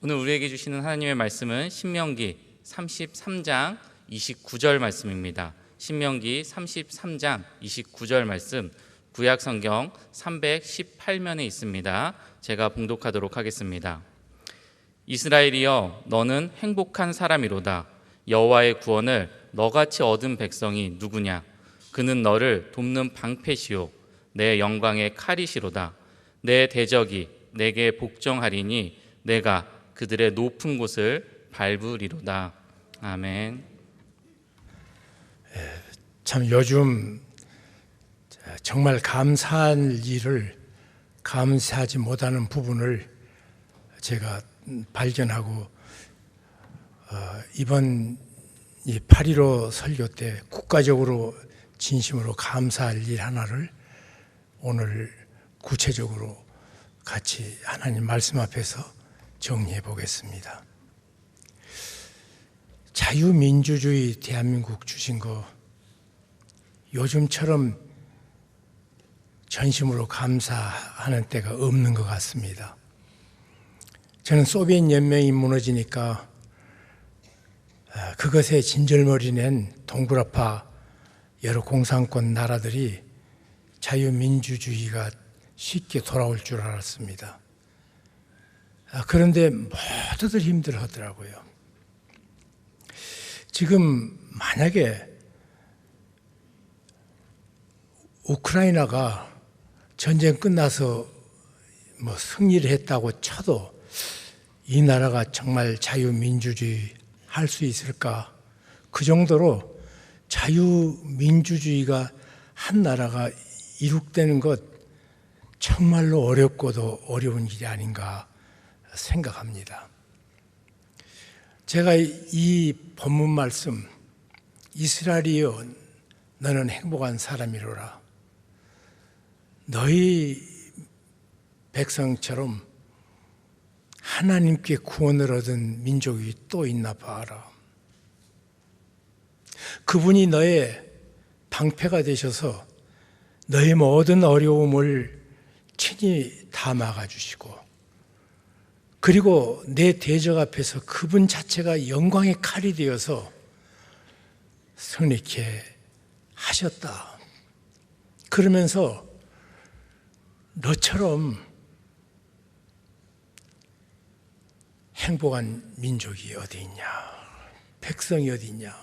오늘 우리에게 주시는 하나님의 말씀은 신명기 33장 29절 말씀입니다. 신명기 33장 29절 말씀, 구약 성경 318면에 있습니다. 제가 봉독하도록 하겠습니다. 이스라엘이여, 너는 행복한 사람이로다. 여호와의 구원을 너같이 얻은 백성이 누구냐? 그는 너를 돕는 방패시요 내 영광의 칼이시로다. 내 대적이 내게 복종하리니 내가 그들의 높은 곳을 밟으리로다. 아멘. 참 요즘 정말 감사할 일을 감사하지 못하는 부분을 제가 발견하고 이번 이 8.15 설교 때 국가적으로 진심으로 감사할 일 하나를 오늘 구체적으로 같이 하나님 말씀 앞에서 정리해 보겠습니다. 자유민주주의 대한민국 주신 거 요즘처럼 전심으로 감사하는 때가 없는 것 같습니다. 저는 소비에트 연맹이 무너지니까 그것에 진절머리 낸 동구라파 여러 공산권 나라들이 자유민주주의가 쉽게 돌아올 줄 알았습니다. 그런데 모두들 힘들어하더라고요. 지금 만약에 우크라이나가 전쟁 끝나서 승리를 했다고 쳐도 이 나라가 정말 자유민주주의 할 수 있을까? 그 정도로 자유민주주의가 한 나라가 이룩되는 것 정말로 어렵고도 어려운 일이 아닌가 생각합니다. 제가 이 본문 말씀, 이스라엘이여 너는 행복한 사람이로라. 너희 백성처럼 하나님께 구원을 얻은 민족이 또 있나 봐라. 그분이 너의 방패가 되셔서 너의 모든 어려움을 친히 다 막아주시고, 그리고 내 대적 앞에서 그분 자체가 영광의 칼이 되어서 승리케 하셨다. 그러면서 너처럼 행복한 민족이 어디 있냐? 백성이 어디 있냐?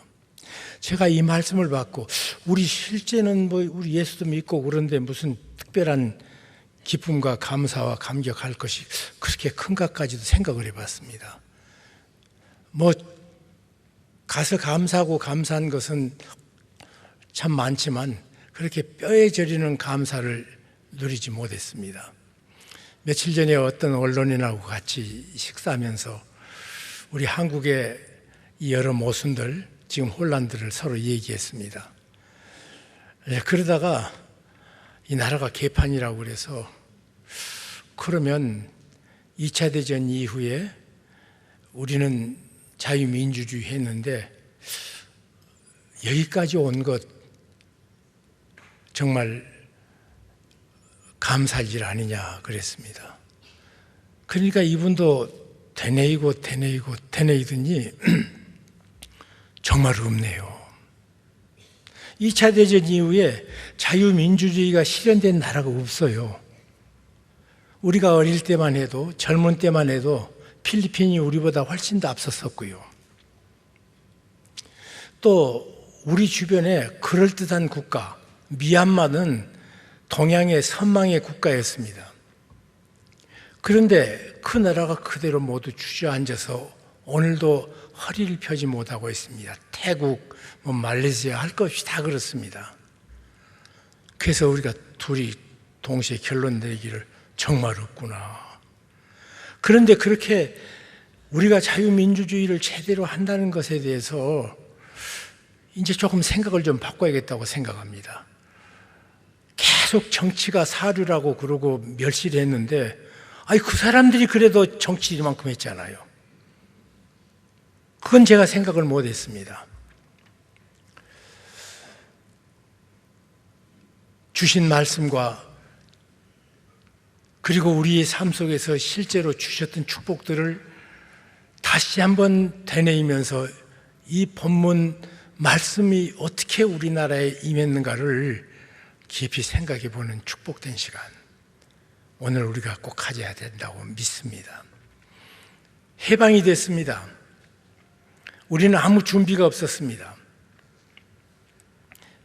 제가 이 말씀을 받고 우리 실제는 우리 예수도 믿고 그런데 무슨 특별한 기쁨과 감사와 감격할 것이 그렇게 큰가까지도 생각을 해봤습니다. 가서 감사하고 감사한 것은 참 많지만 그렇게 뼈에 저리는 감사를 누리지 못했습니다. 며칠 전에 어떤 언론인하고 같이 식사하면서 우리 한국의 이 여러 모순들, 지금 혼란들을 서로 얘기했습니다. 그러다가 이 나라가 개판이라고 그래서 그러면 2차 대전 이후에 우리는 자유민주주의 했는데 여기까지 온 것 정말 감사할 일 아니냐 그랬습니다. 그러니까 이분도 되뇌이더니 정말 없네요. 2차 대전 이후에 자유민주주의가 실현된 나라가 없어요. 우리가 어릴 때만 해도, 젊은 때만 해도 필리핀이 우리보다 훨씬 더 앞섰었고요. 또 우리 주변에 그럴듯한 국가, 미얀마는 동양의 선망의 국가였습니다. 그런데 그 나라가 그대로 모두 주저앉아서 오늘도 허리를 펴지 못하고 있습니다. 태국, 말레이시아 할 것 없이 다 그렇습니다. 그래서 우리가 둘이 동시에 결론 내기를 정말 없구나. 그런데 그렇게 우리가 자유민주주의를 제대로 한다는 것에 대해서 이제 조금 생각을 좀 바꿔야겠다고 생각합니다. 계속 정치가 사류라고 그러고 멸시를 했는데, 그 사람들이 그래도 정치 이만큼 했잖아요. 그건 제가 생각을 못 했습니다. 주신 말씀과 그리고 우리의 삶 속에서 실제로 주셨던 축복들을 다시 한번 되뇌이면서 이 본문 말씀이 어떻게 우리나라에 임했는가를 깊이 생각해 보는 축복된 시간, 오늘 우리가 꼭 가져야 된다고 믿습니다. 해방이 됐습니다. 우리는 아무 준비가 없었습니다.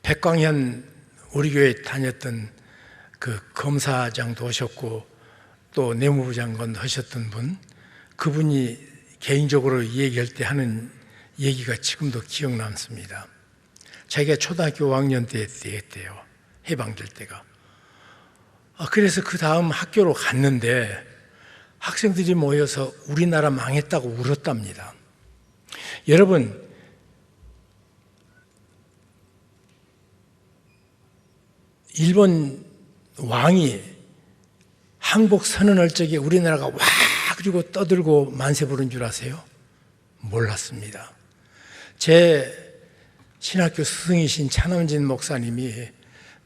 백광현 우리 교회 다녔던 그 검사장도 하셨고 또 내무부 장관 하셨던 분, 그분이 개인적으로 얘기할 때 하는 얘기가 지금도 기억 남습니다. 자기가 초등학교 5학년 때 됐대요. 해방될 때가. 그래서 그 다음 학교로 갔는데 학생들이 모여서 우리나라 망했다고 울었답니다. 여러분, 일본 왕이 항복 선언할 적에 우리나라가 와 그리고 떠들고 만세 부른 줄 아세요? 몰랐습니다. 제 신학교 스승이신 차남진 목사님이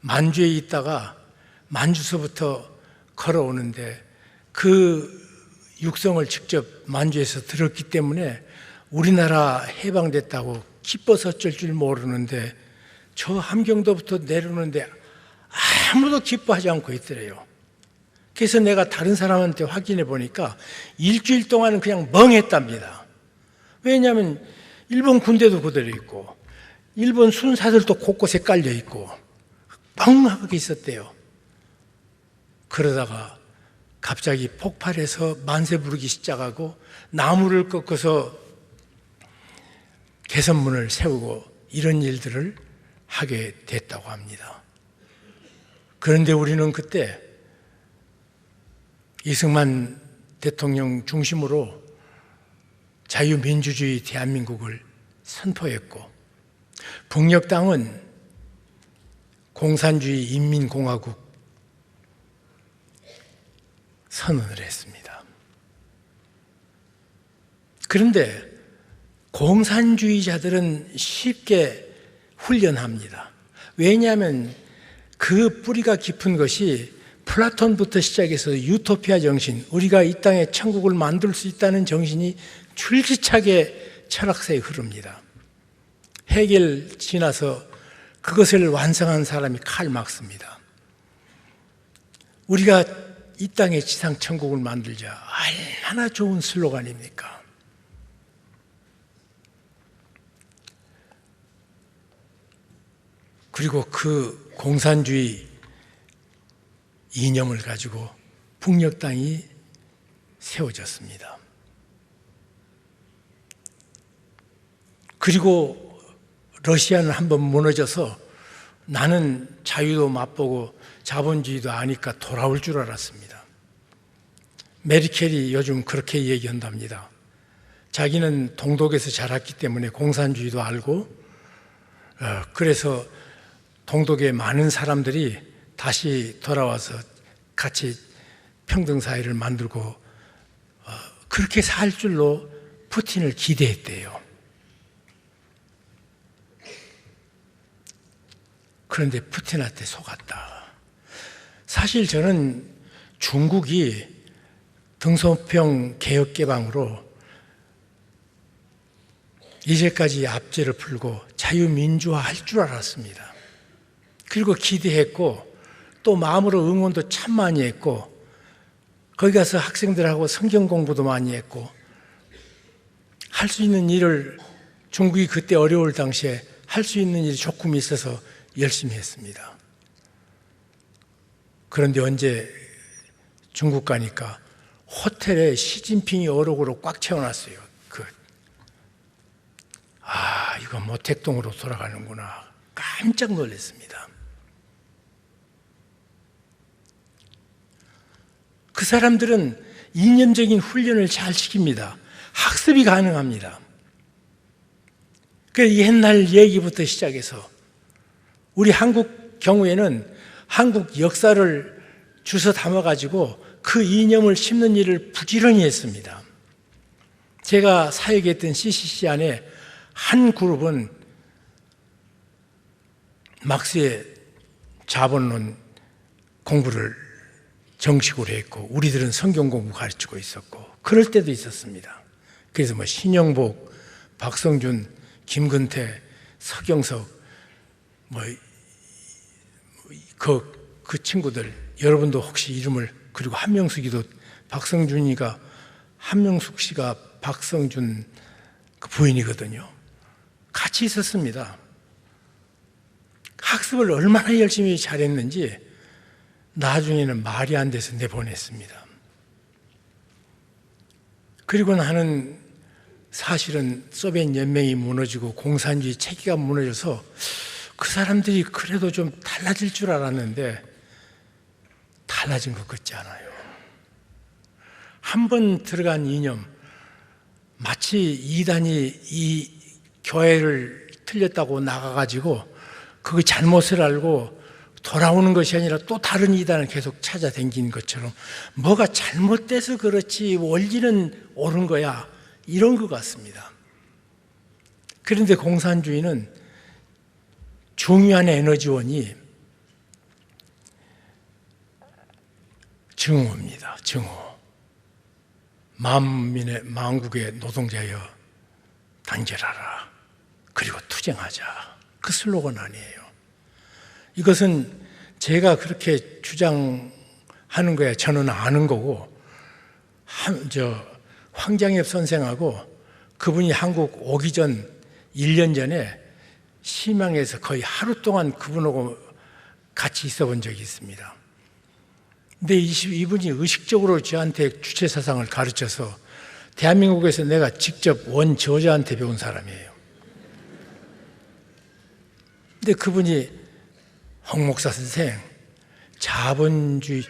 만주에 있다가 만주서부터 걸어오는데 그 육성을 직접 만주에서 들었기 때문에 우리나라 해방됐다고 기뻐서 어쩔 줄 모르는데 저 함경도부터 내려오는데 아무도 기뻐하지 않고 있더래요. 그래서 내가 다른 사람한테 확인해 보니까 일주일 동안은 그냥 멍했답니다. 왜냐하면 일본 군대도 그대로 있고 일본 순사들도 곳곳에 깔려 있고 멍하게 있었대요. 그러다가 갑자기 폭발해서 만세 부르기 시작하고 나무를 꺾어서 개선문을 세우고 이런 일들을 하게 됐다고 합니다. 그런데 우리는 그때 이승만 대통령 중심으로 자유민주주의 대한민국을 선포했고 북녘땅은 공산주의 인민공화국 선언을 했습니다. 그런데 공산주의자들은 쉽게 훈련합니다. 왜냐하면 그 뿌리가 깊은 것이 플라톤부터 시작해서 유토피아 정신, 우리가 이 땅에 천국을 만들 수 있다는 정신이 줄기차게 철학사에 흐릅니다. 헤겔 지나서 그것을 완성한 사람이 칼 막스입니다. 우리가 이 땅에 지상 천국을 만들자, 얼마나 좋은 슬로건입니까? 그리고 그 공산주의 이념을 가지고 북녘 땅이 세워졌습니다. 그리고 러시아는 한번 무너져서 나는 자유도 맛보고 자본주의도 아니까 돌아올 줄 알았습니다. 메르켈이 요즘 그렇게 얘기한답니다. 자기는 동독에서 자랐기 때문에 공산주의도 알고 그래서 동독의 많은 사람들이 다시 돌아와서 같이 평등사회를 만들고 그렇게 살 줄로 푸틴을 기대했대요. 그런데 푸틴한테 속았다. 사실 저는 중국이 등소평 개혁개방으로 이제까지 압제를 풀고 자유민주화 할 줄 알았습니다. 그리고 기대했고 또 마음으로 응원도 참 많이 했고 거기 가서 학생들하고 성경 공부도 많이 했고 할 수 있는 일을 중국이 그때 어려울 당시에 할 수 있는 일이 조금 있어서 열심히 했습니다. 그런데 언제 중국 가니까 호텔에 시진핑이 어록으로 꽉 채워놨어요. 이거 모택동으로 돌아가는구나. 깜짝 놀랐습니다. 그 사람들은 이념적인 훈련을 잘 시킵니다. 학습이 가능합니다. 그래서 옛날 얘기부터 시작해서 우리 한국 경우에는 한국 역사를 주워 담아가지고 그 이념을 심는 일을 부지런히 했습니다. 제가 사역했던 CCC 안에 한 그룹은 막스의 자본론 공부를 정식으로 했고 우리들은 성경 공부 가르치고 있었고 그럴 때도 있었습니다. 그래서 뭐 신영복, 박성준, 김근태, 서경석 그 친구들 여러분도 혹시 이름을, 그리고 한명숙이도, 박성준이가 한명숙 씨가 박성준 그 부인이거든요. 같이 있었습니다. 학습을 얼마나 열심히 잘했는지 나중에는 말이 안 돼서 내보냈습니다. 그리고 나는 사실은 소비에트 연맹이 무너지고 공산주의 체계가 무너져서 그 사람들이 그래도 좀 달라질 줄 알았는데 달라진 것 같지 않아요. 한 번 들어간 이념, 마치 이단이 이 교회를 틀렸다고 나가가지고 그 잘못을 알고 돌아오는 것이 아니라 또 다른 이단을 계속 찾아다닌 것처럼 뭐가 잘못돼서 그렇지 원리는 옳은 거야, 이런 것 같습니다. 그런데 공산주의는 중요한 에너지원이 증오입니다. 증오. 만국의 노동자여 단결하라. 그리고 투쟁하자. 그 슬로건 아니에요. 이것은 제가 그렇게 주장하는 거야 저는 아는 거고, 황장엽 선생하고 그분이 한국 오기 전 1년 전에 심양에서 거의 하루 동안 그분하고 같이 있어 본 적이 있습니다. 근데 이분이 의식적으로 저한테 주체사상을 가르쳐서 대한민국에서 내가 직접 원저자한테 배운 사람이에요. 근데 그분이 홍 목사 선생, 자본주의,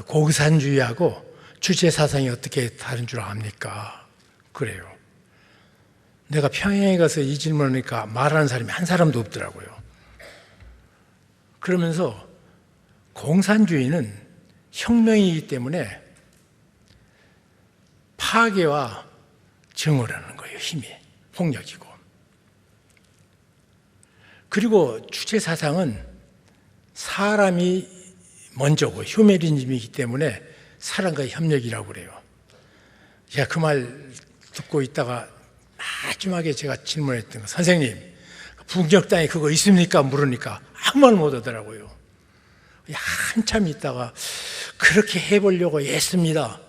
공산주의하고 주체사상이 어떻게 다른 줄 압니까? 그래요. 내가 평양에 가서 이 질문을 하니까 말하는 사람이 한 사람도 없더라고요. 그러면서 공산주의는 혁명이기 때문에 파괴와 증오라는 거예요. 힘이, 폭력이고. 그리고 주체사상은 사람이 먼저고 휴메니즘이기 때문에 사람과의 협력이라고 그래요. 제가 그 말 듣고 있다가 마지막에 제가 질문했던 거, 선생님, 북녘 땅에 그거 있습니까? 물으니까 아무 말 못 하더라고요. 한참 있다가 그렇게 해보려고 했습니다.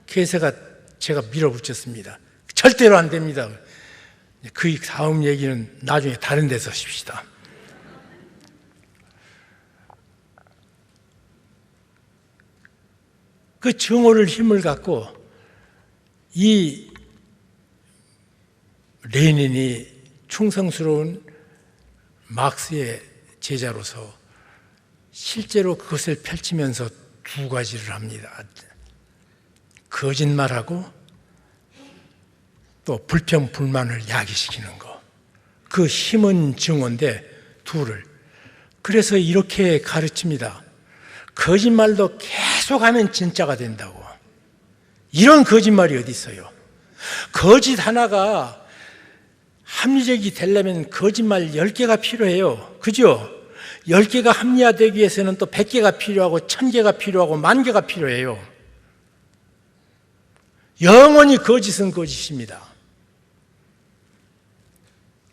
그래서 제가 밀어붙였습니다. 절대로 안 됩니다. 그 다음 얘기는 나중에 다른 데서 하십시다. 그 증오를 힘을 갖고 이 레닌이 충성스러운 막스의 제자로서 실제로 그것을 펼치면서 두 가지를 합니다. 거짓말하고 또 불평, 불만을 야기시키는 거. 그 힘은 증오인데 둘을. 그래서 이렇게 가르칩니다. 거짓말도 계속하면 진짜가 된다고. 이런 거짓말이 어디 있어요? 거짓 하나가 합리적이 되려면 거짓말 10개가 필요해요. 그죠? 10개가 합리화되기 위해서는 또 100개가 필요하고 1000개가 필요하고 10,000개가 필요해요. 영원히 거짓은 거짓입니다.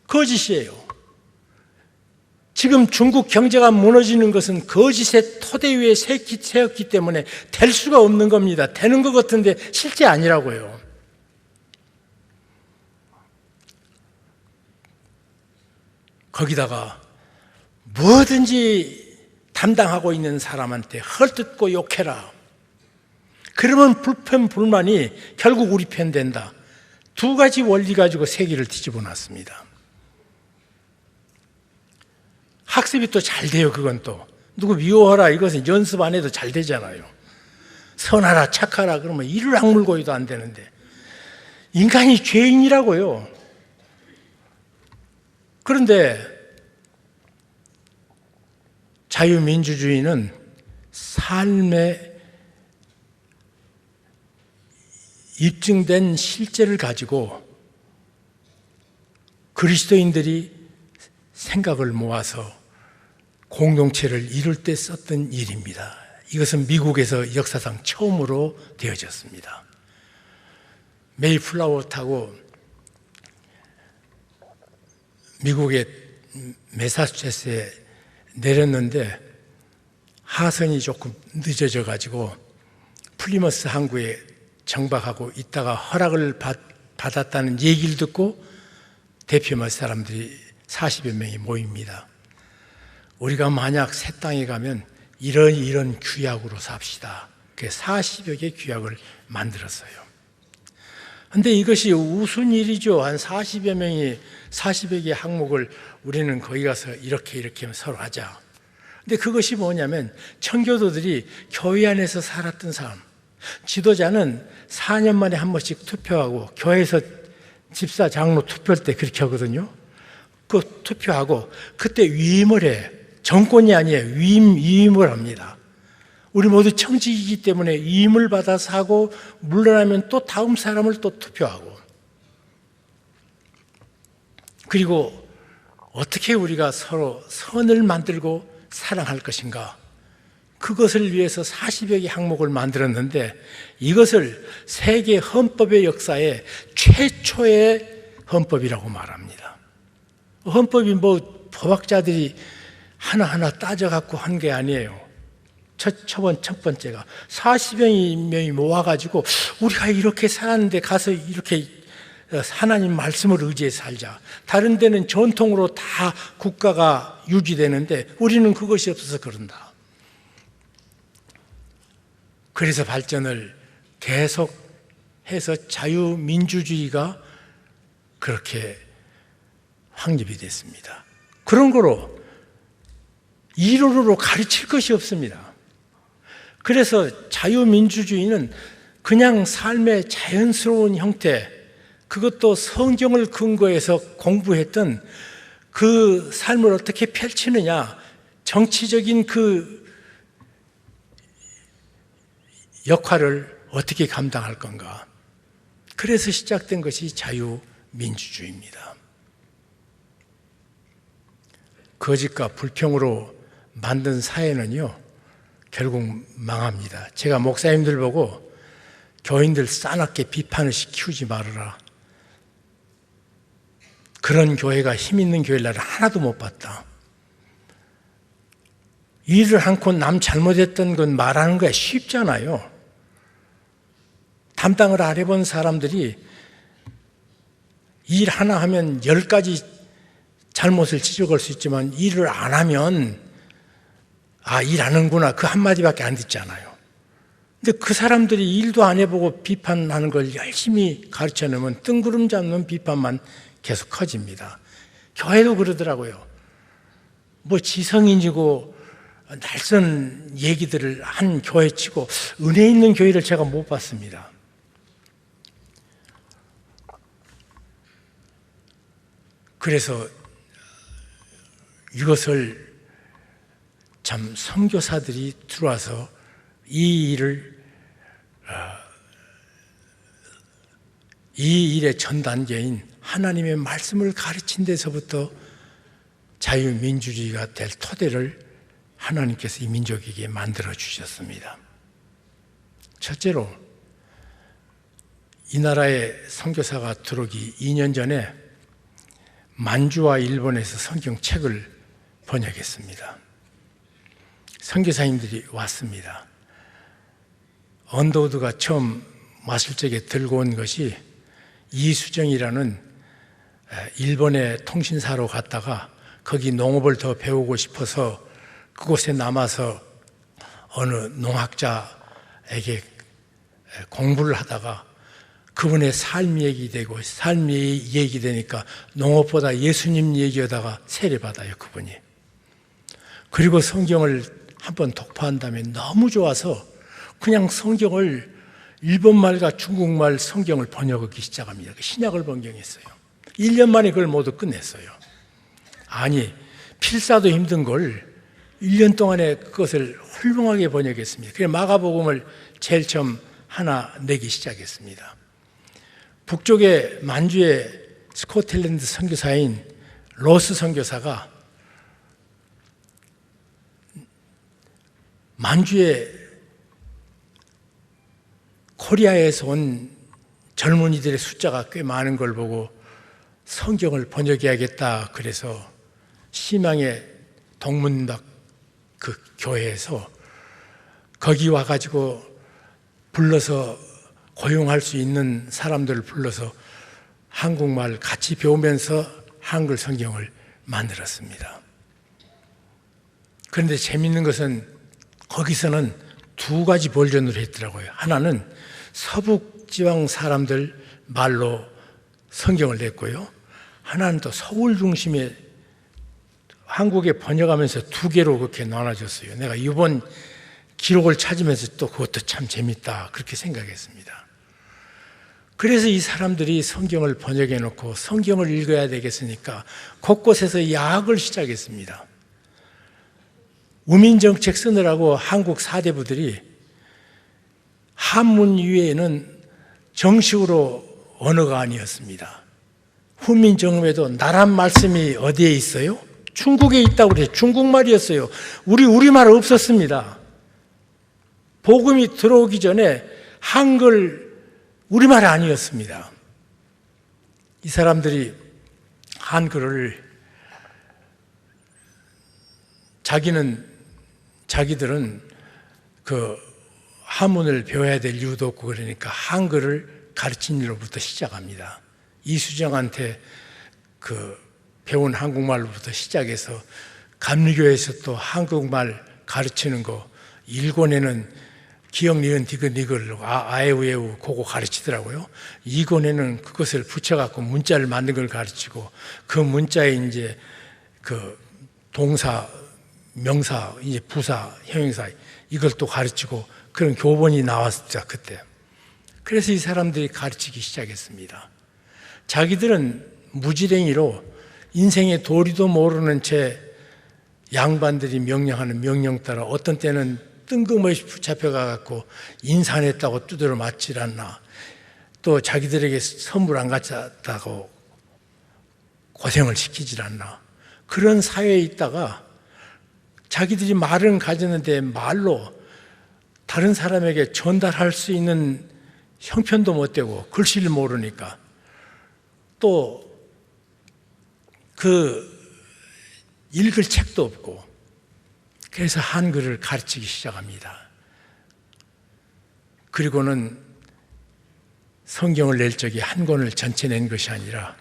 거짓이에요. 지금 중국 경제가 무너지는 것은 거짓의 토대 위에 세웠기 때문에 될 수가 없는 겁니다. 되는 것 같은데 실제 아니라고요. 거기다가 뭐든지 담당하고 있는 사람한테 헐뜯고 욕해라. 그러면 불편, 불만이 결국 우리 편 된다. 두 가지 원리 가지고 세계를 뒤집어 놨습니다. 학습이 또 잘 돼요. 그건 또 누구 미워하라 이것은 연습 안 해도 잘 되잖아요. 선하라 착하라 그러면 이를 악물고도 안 되는데 인간이 죄인이라고요. 그런데 자유민주주의는 삶에 입증된 실제를 가지고 그리스도인들이 생각을 모아서 공동체를 이룰 때 썼던 일입니다. 이것은 미국에서 역사상 처음으로 되어졌습니다. 메이플라워 타고 미국의 매사추세츠에 내렸는데 하선이 조금 늦어져 가지고 플리머스 항구에 정박하고 있다가 허락을 받았다는 얘기를 듣고 대피마을 사람들이 40여 명이 모입니다. 우리가 만약 새 땅에 가면 이런 규약으로 삽시다. 그래서 40여 개 규약을 만들었어요. 근데 이것이 우스운 일이죠. 한 40여 명이 40여 개 항목을 우리는 거기 가서 이렇게 서로 하자. 근데 그것이 뭐냐면 청교도들이 교회 안에서 살았던 사람, 지도자는 4년 만에 한 번씩 투표하고 교회에서 집사, 장로 투표할 때 그렇게 하거든요. 그 투표하고 그때 위임을 해. 정권이 아니에요. 위임을 합니다. 우리 모두 청직이기 때문에 위임을 받아서 하고 물러나면 또 다음 사람을 또 투표하고, 그리고 어떻게 우리가 서로 선을 만들고 사랑할 것인가, 그것을 위해서 40여 개 항목을 만들었는데 이것을 세계 헌법의 역사에 최초의 헌법이라고 말합니다. 헌법이 뭐 법학자들이 하나하나 따져갖고 한 게 아니에요. 첫 번째가 40여 명이 모아가지고 우리가 이렇게 살았는데 가서 이렇게 하나님 말씀을 의지해 살자. 다른 데는 전통으로 다 국가가 유지되는데 우리는 그것이 없어서 그런다. 그래서 발전을 계속해서 자유민주주의가 그렇게 확립이 됐습니다. 그런 거로 이론으로 가르칠 것이 없습니다. 그래서 자유민주주의는 그냥 삶의 자연스러운 형태, 그것도 성경을 근거해서 공부했던 그 삶을 어떻게 펼치느냐, 정치적인 그 역할을 어떻게 감당할 건가. 그래서 시작된 것이 자유민주주의입니다. 거짓과 불평으로 만든 사회는요, 결국 망합니다. 제가 목사님들 보고 교인들 싸납게 비판을 키우지 말아라. 그런 교회가 힘 있는 교회를 나를 하나도 못 봤다. 일을 않고 남 잘못했던 건 말하는 게 쉽잖아요. 담당을 안 해본 사람들이 일 하나 하면 10가지 잘못을 지적할 수 있지만 일을 안 하면 일 하는구나 그 한마디밖에 안 듣잖아요. 근데 그 사람들이 일도 안 해보고 비판하는 걸 열심히 가르쳐 놓으면 뜬구름 잡는 비판만 계속 커집니다. 교회도 그러더라고요. 뭐 지성인이고 날선 얘기들을 한 교회 치고 은혜 있는 교회를 제가 못 봤습니다. 그래서 이것을 참 선교사들이 들어와서 이 일의 전 단계인 하나님의 말씀을 가르친 데서부터 자유민주주의가 될 토대를 하나님께서 이 민족에게 만들어 주셨습니다. 첫째로 이 나라에 선교사가 들어오기 2년 전에 만주와 일본에서 성경책을 번역했습니다. 선교사님들이 왔습니다. 언더우드가 처음 왔을 적에 들고 온 것이 이수정이라는 일본의 통신사로 갔다가 거기 농업을 더 배우고 싶어서 그곳에 남아서 어느 농학자에게 공부를 하다가 그분의 삶 얘기되고 삶 얘기되니까 농업보다 예수님 얘기하다가 세례받아요, 그분이. 그리고 성경을 한번 독파한 다음에 너무 좋아서 그냥 성경을 일본말과 중국말 성경을 번역하기 시작합니다. 신약을 번역했어요. 1년 만에 그걸 모두 끝냈어요. 아니, 필사도 힘든 걸 1년 동안에 그것을 훌륭하게 번역했습니다. 그래서 마가복음을 제일 처음 하나 내기 시작했습니다. 북쪽의 만주의 스코틀랜드 선교사인 로스 선교사가 만주의 코리아에서 온 젊은이들의 숫자가 꽤 많은 걸 보고 성경을 번역해야겠다. 그래서 심양의 동문박 그 교회에서 거기 와가지고 불러서 고용할 수 있는 사람들을 불러서 한국말 같이 배우면서 한글 성경을 만들었습니다. 그런데 재밌는 것은 거기서는 두 가지 버전으로 했더라고요. 하나는 서북지방 사람들 말로 성경을 냈고요. 하나는 또 서울 중심의 한국에 번역하면서 두 개로 그렇게 나눠졌어요. 내가 이번 기록을 찾으면서 또 그것도 참 재밌다 그렇게 생각했습니다. 그래서 이 사람들이 성경을 번역해 놓고 성경을 읽어야 되겠으니까 곳곳에서 야학을 시작했습니다. 우민정책 쓰느라고 한국 사대부들이 한문 이외에는 정식으로 언어가 아니었습니다. 훈민정음에도 나란 말씀이 어디에 있어요? 중국에 있다고 그래요. 중국말이었어요. 우리말 없었습니다. 복음이 들어오기 전에 한글 우리말 아니었습니다. 이 사람들이 한글을 자기들은 그 한문을 배워야 될 이유도 없고 그러니까 한글을 가르친 일로부터 시작합니다. 이수정한테 그 배운 한국말로부터 시작해서 감리교에서 또 한국말 가르치는 거 일권에는 기억, 니은, 디귿, 니글, 아에우에우 그거 가르치더라고요. 이권에는 그것을 붙여갖고 문자를 만든 걸 가르치고 그 문자에 이제 그 동사, 명사, 이제 부사, 형용사 이걸 또 가르치고 그런 교본이 나왔었죠, 그때. 그래서 이 사람들이 가르치기 시작했습니다. 자기들은 무지랭이로 인생의 도리도 모르는 채 양반들이 명령하는 명령 따라 어떤 때는 뜬금없이 붙잡혀가갖고 인산했다고 두드려 맞질 않나, 또 자기들에게 선물 안 갖다고 고생을 시키질 않나, 그런 사회에 있다가 자기들이 말은 가졌는데 말로 다른 사람에게 전달할 수 있는 형편도 못 되고 글씨를 모르니까 또 그 읽을 책도 없고 그래서 한글을 가르치기 시작합니다. 그리고는 성경을 낼 적에 한 권을 전체 낸 것이 아니라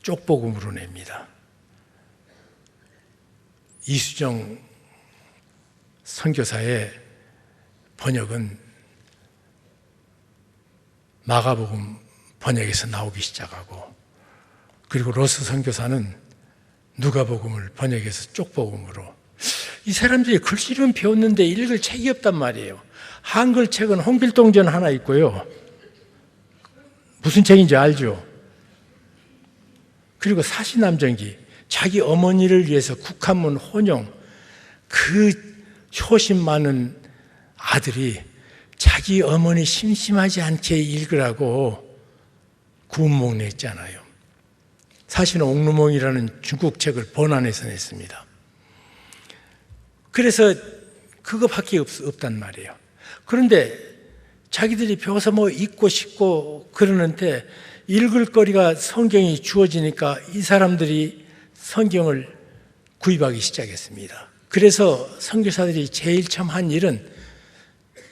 쪽복음으로 냅니다. 이수정 선교사의 번역은 마가복음 번역에서 나오기 시작하고, 그리고 로스 선교사는 누가복음을 번역해서 쪽복음으로. 이 사람들이 글씨는 배웠는데 읽을 책이 없단 말이에요. 한글 책은 홍길동전 하나 있고요. 무슨 책인지 알죠? 그리고 사시남전기, 자기 어머니를 위해서 국한문 혼용, 그 효심 많은 아들이 자기 어머니 심심하지 않게 읽으라고 구운몽 냈잖아요. 사실은 옥루몽이라는 중국 책을 번안해서 냈습니다. 그래서 그거밖에 없단 말이에요. 그런데 자기들이 배워서 뭐 읽고 싶고 그러는데 읽을 거리가 성경이 주어지니까 이 사람들이 성경을 구입하기 시작했습니다. 그래서 선교사들이 제일 처음 한 일은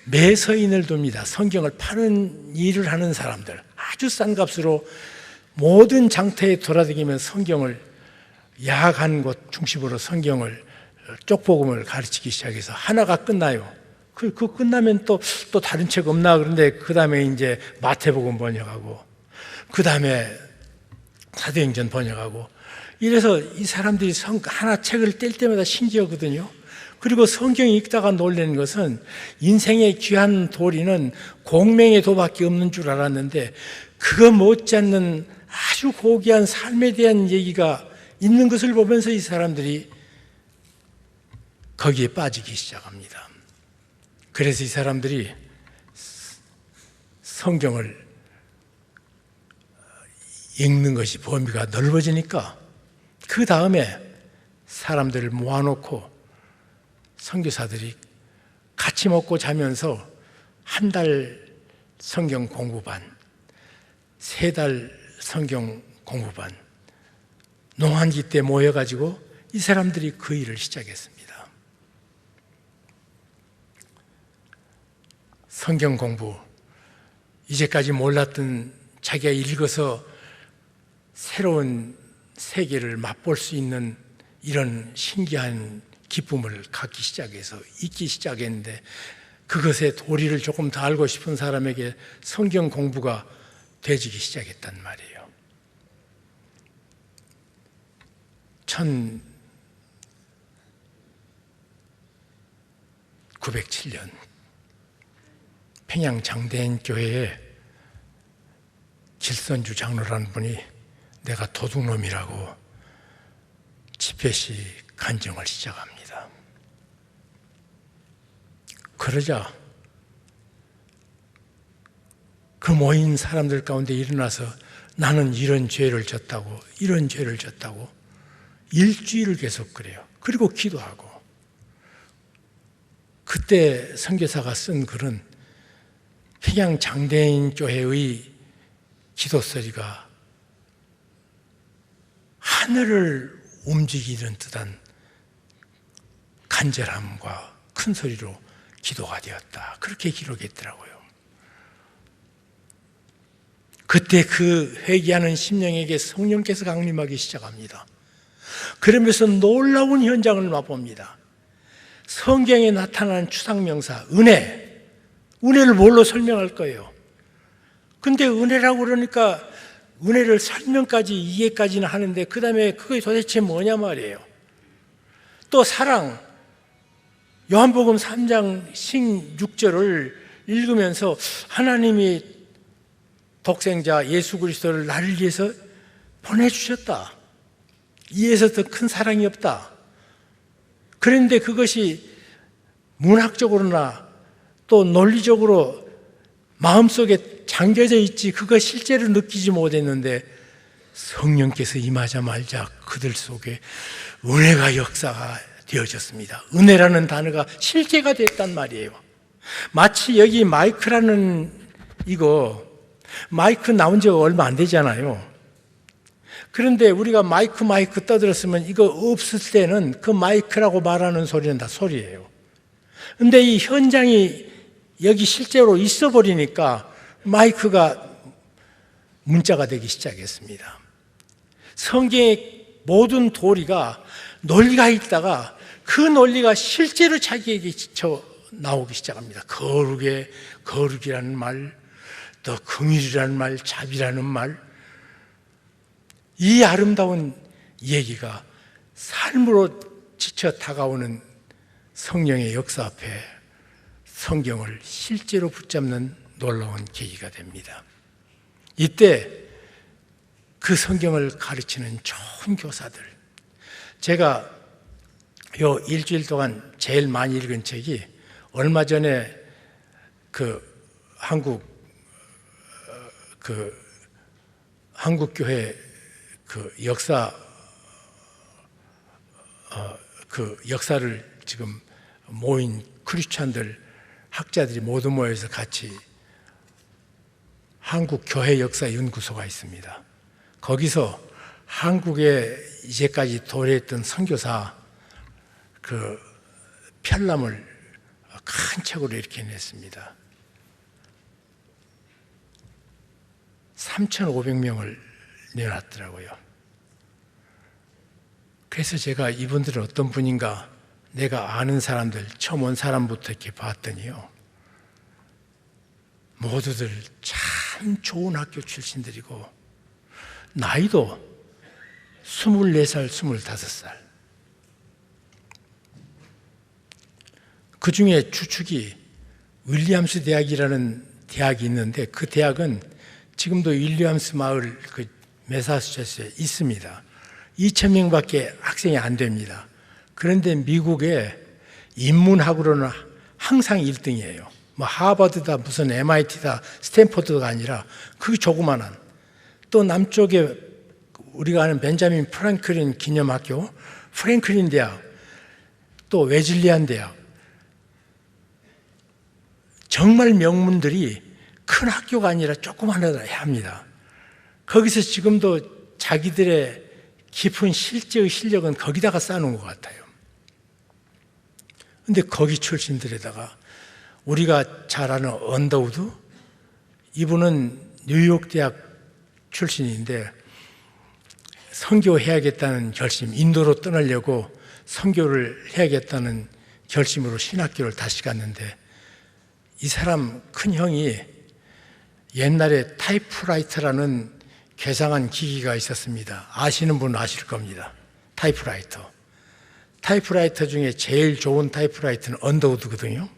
매서인을 둡니다. 성경을 파는 일을 하는 사람들, 아주 싼 값으로 모든 장터에 돌아다니면서 성경을 야학한 곳 중심으로 성경을 쪽복음을 가르치기 시작해서 하나가 끝나요. 그 끝나면 또 다른 책 없나 그런데 그 다음에 이제 마태복음 번역하고 그 다음에 사도행전 번역하고 이래서 이 사람들이 하나 책을 뗄 때마다 신기하거든요. 그리고 성경 읽다가 놀라는 것은 인생의 귀한 도리는 공명의 도밖에 없는 줄 알았는데 그거 못지않는 아주 고귀한 삶에 대한 얘기가 있는 것을 보면서 이 사람들이 거기에 빠지기 시작합니다. 그래서 이 사람들이 성경을 읽는 것이 범위가 넓어지니까 그 다음에 사람들을 모아놓고 선교사들이 같이 먹고 자면서 한 달 성경 공부반, 3달 성경 공부반, 농한기 때 모여가지고 이 사람들이 그 일을 시작했습니다. 성경 공부, 이제까지 몰랐던 자기가 읽어서 새로운 세계를 맛볼 수 있는 이런 신기한 기쁨을 갖기 시작해서 잊기 시작했는데, 그것의 도리를 조금 더 알고 싶은 사람에게 성경 공부가 되어지기 시작했단 말이에요. 1907년 평양 장대인 교회에 길선주 장로라는 분이 내가 도둑놈이라고 집회 시 간증을 시작합니다. 그러자 그 모인 사람들 가운데 일어나서 나는 이런 죄를 졌다고, 이런 죄를 졌다고 일주일을 계속 그래요. 그리고 기도하고. 그때 선교사가 쓴 글은 평양 장대인 교회의 기도소리가 하늘을 움직이는 듯한 간절함과 큰 소리로 기도가 되었다. 그렇게 기록했더라고요. 그때 그 회개하는 심령에게 성령께서 강림하기 시작합니다. 그러면서 놀라운 현장을 맛봅니다. 성경에 나타나는 추상명사, 은혜를 뭘로 설명할 거예요? 근데 은혜라고 그러니까 은혜를 설명까지, 이해까지는 하는데 그 다음에 그게 도대체 뭐냐 말이에요. 또 사랑, 요한복음 3장 16절을 읽으면서 하나님이 독생자 예수 그리스도를 나를 위해서 보내주셨다. 이에서 더 큰 사랑이 없다. 그런데 그것이 문학적으로나 또 논리적으로 마음속에 잠겨져 있지 그거 실제로 느끼지 못했는데 성령께서 임하자마자 그들 속에 은혜가 역사가 되어졌습니다. 은혜라는 단어가 실제가 됐단 말이에요. 마치 여기 마이크라는 마이크 나온 지 얼마 안 되잖아요. 그런데 우리가 마이크 떠들었으면 이거 없을 때는 그 마이크라고 말하는 소리는 다 소리예요. 근데 이 현장이 여기 실제로 있어 버리니까 마이크가 문자가 되기 시작했습니다. 성경의 모든 도리가 논리가 있다가 그 논리가 실제로 자기에게 지쳐 나오기 시작합니다. 거룩이라는 말, 또 긍휼이라는 말, 자비라는 말, 이 아름다운 얘기가 삶으로 지쳐 다가오는 성령의 역사 앞에 성경을 실제로 붙잡는 놀라운 계기가 됩니다. 이때 그 성경을 가르치는 좋은 교사들, 제가 요 일주일 동안 제일 많이 읽은 책이 얼마 전에 한국교회 역사를 지금 모인 크리스찬들, 학자들이 모두 모여서 같이 한국교회역사연구소가 있습니다. 거기서 한국에 이제까지 도래했던 선교사 편람을 큰 책으로 이렇게 냈습니다. 3,500명을 내놨더라고요. 그래서 제가 이분들은 어떤 분인가 내가 아는 사람들, 처음 온 사람부터 이렇게 봤더니요, 모두들 참 좋은 학교 출신들이고 나이도 24살, 25살. 그 중에 주축이 윌리엄스 대학이라는 대학이 있는데 그 대학은 지금도 윌리엄스 마을 매사추세츠에 있습니다. 2,000명밖에 학생이 안 됩니다. 그런데 미국의 인문학으로는 항상 1등이에요. 하버드다, 무슨 MIT다, 스탠포드가 아니라 그 조그만한, 또 남쪽에 우리가 아는 벤자민 프랭클린 기념학교, 프랭클린 대학, 또 웨즐리안 대학, 정말 명문들이 큰 학교가 아니라 조그만하다 합니다. 거기서 지금도 자기들의 깊은 실제의 실력은 거기다가 쌓아놓은 것 같아요. 근데 거기 출신들에다가 우리가 잘 아는 언더우드, 이분은 뉴욕 대학 출신인데 선교해야겠다는 결심, 인도로 떠나려고 선교를 해야겠다는 결심으로 신학교를 다시 갔는데, 이 사람 큰 형이 옛날에 타이프라이터라는 괴상한 기기가 있었습니다. 아시는 분은 아실 겁니다. 타이프라이터. 타이프라이터 중에 제일 좋은 타이프라이터는 언더우드거든요.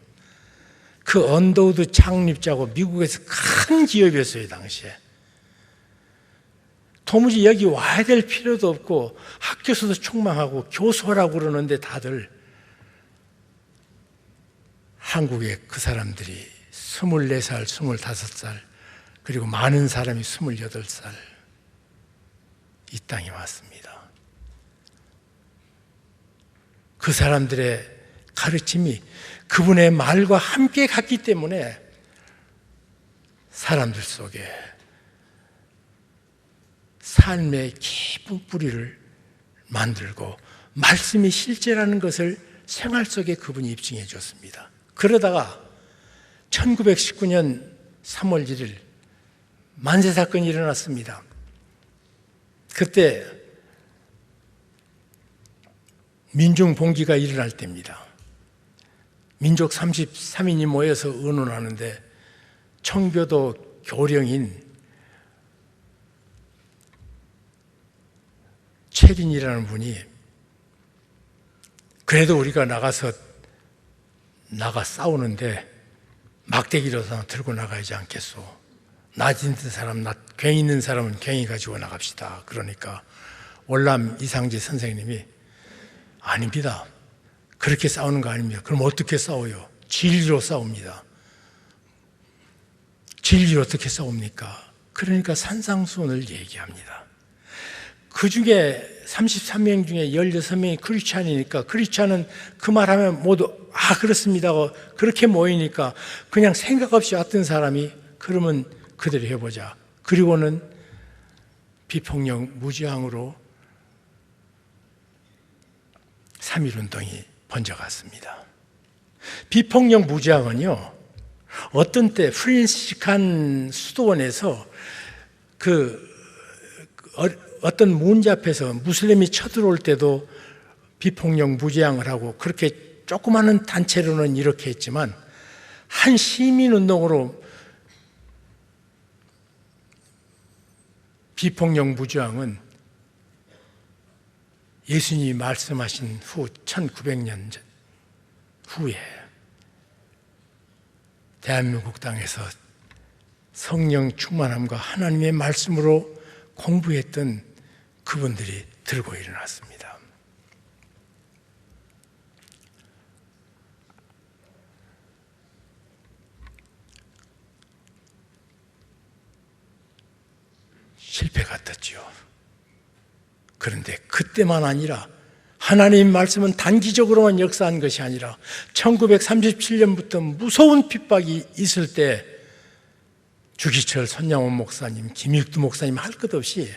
그 언더우드 창립자고 미국에서 큰 기업이었어요, 당시에. 도무지 여기 와야 될 필요도 없고 학교에서도 총망하고 교수라고 그러는데 다들 한국에 그 사람들이 24살, 25살, 그리고 많은 사람이 28살 이 땅에 왔습니다. 그 사람들의 가르침이 그분의 말과 함께 갔기 때문에 사람들 속에 삶의 깊은 뿌리를 만들고 말씀이 실제라는 것을 생활 속에 그분이 입증해 줬습니다. 그러다가 1919년 3월 1일 만세 사건이 일어났습니다. 그때 민중 봉기가 일어날 때입니다. 민족 33인이 모여서 의논하는데 청교도 교령인 최린이라는 분이, 그래도 우리가 나가 싸우는데 막대기라도 들고 나가야지 않겠소. 낯 있는 사람, 괭이 있는 사람은 괭이 가지고 나갑시다. 그러니까 월남 이상재 선생님이 아닙니다. 그렇게 싸우는 거 아닙니다. 그럼 어떻게 싸워요? 진리로 싸웁니다. 진리로 어떻게 싸웁니까? 그러니까 산상수훈을 얘기합니다. 그 중에 33명 중에 16명이 크리스찬이니까, 크리스찬은 그 말하면 모두 그렇습니다 하고 그렇게 모이니까 그냥 생각 없이 왔던 사람이 그러면 그대로 해보자. 그리고는 비폭력 무지항으로 3.1운동이 번져갔습니다. 비폭력 무지항은요, 어떤 때 프란시스칸 수도원에서 어떤 문제 앞에서 무슬림이 쳐들어올 때도 비폭력 무지항을 하고, 그렇게 조그마한 단체로는 이렇게 했지만 한 시민운동으로 비폭력 무지항은 예수님이 말씀하신 후 1900년 후에 대한민국 땅에서 성령 충만함과 하나님의 말씀으로 공부했던 그분들이 들고 일어났습니다. 실패가 떴죠. 그런데 그때만 아니라 하나님 말씀은 단기적으로만 역사한 것이 아니라 1937년부터 무서운 핍박이 있을 때 주기철 손양원 목사님, 김익두 목사님 할 것 없이,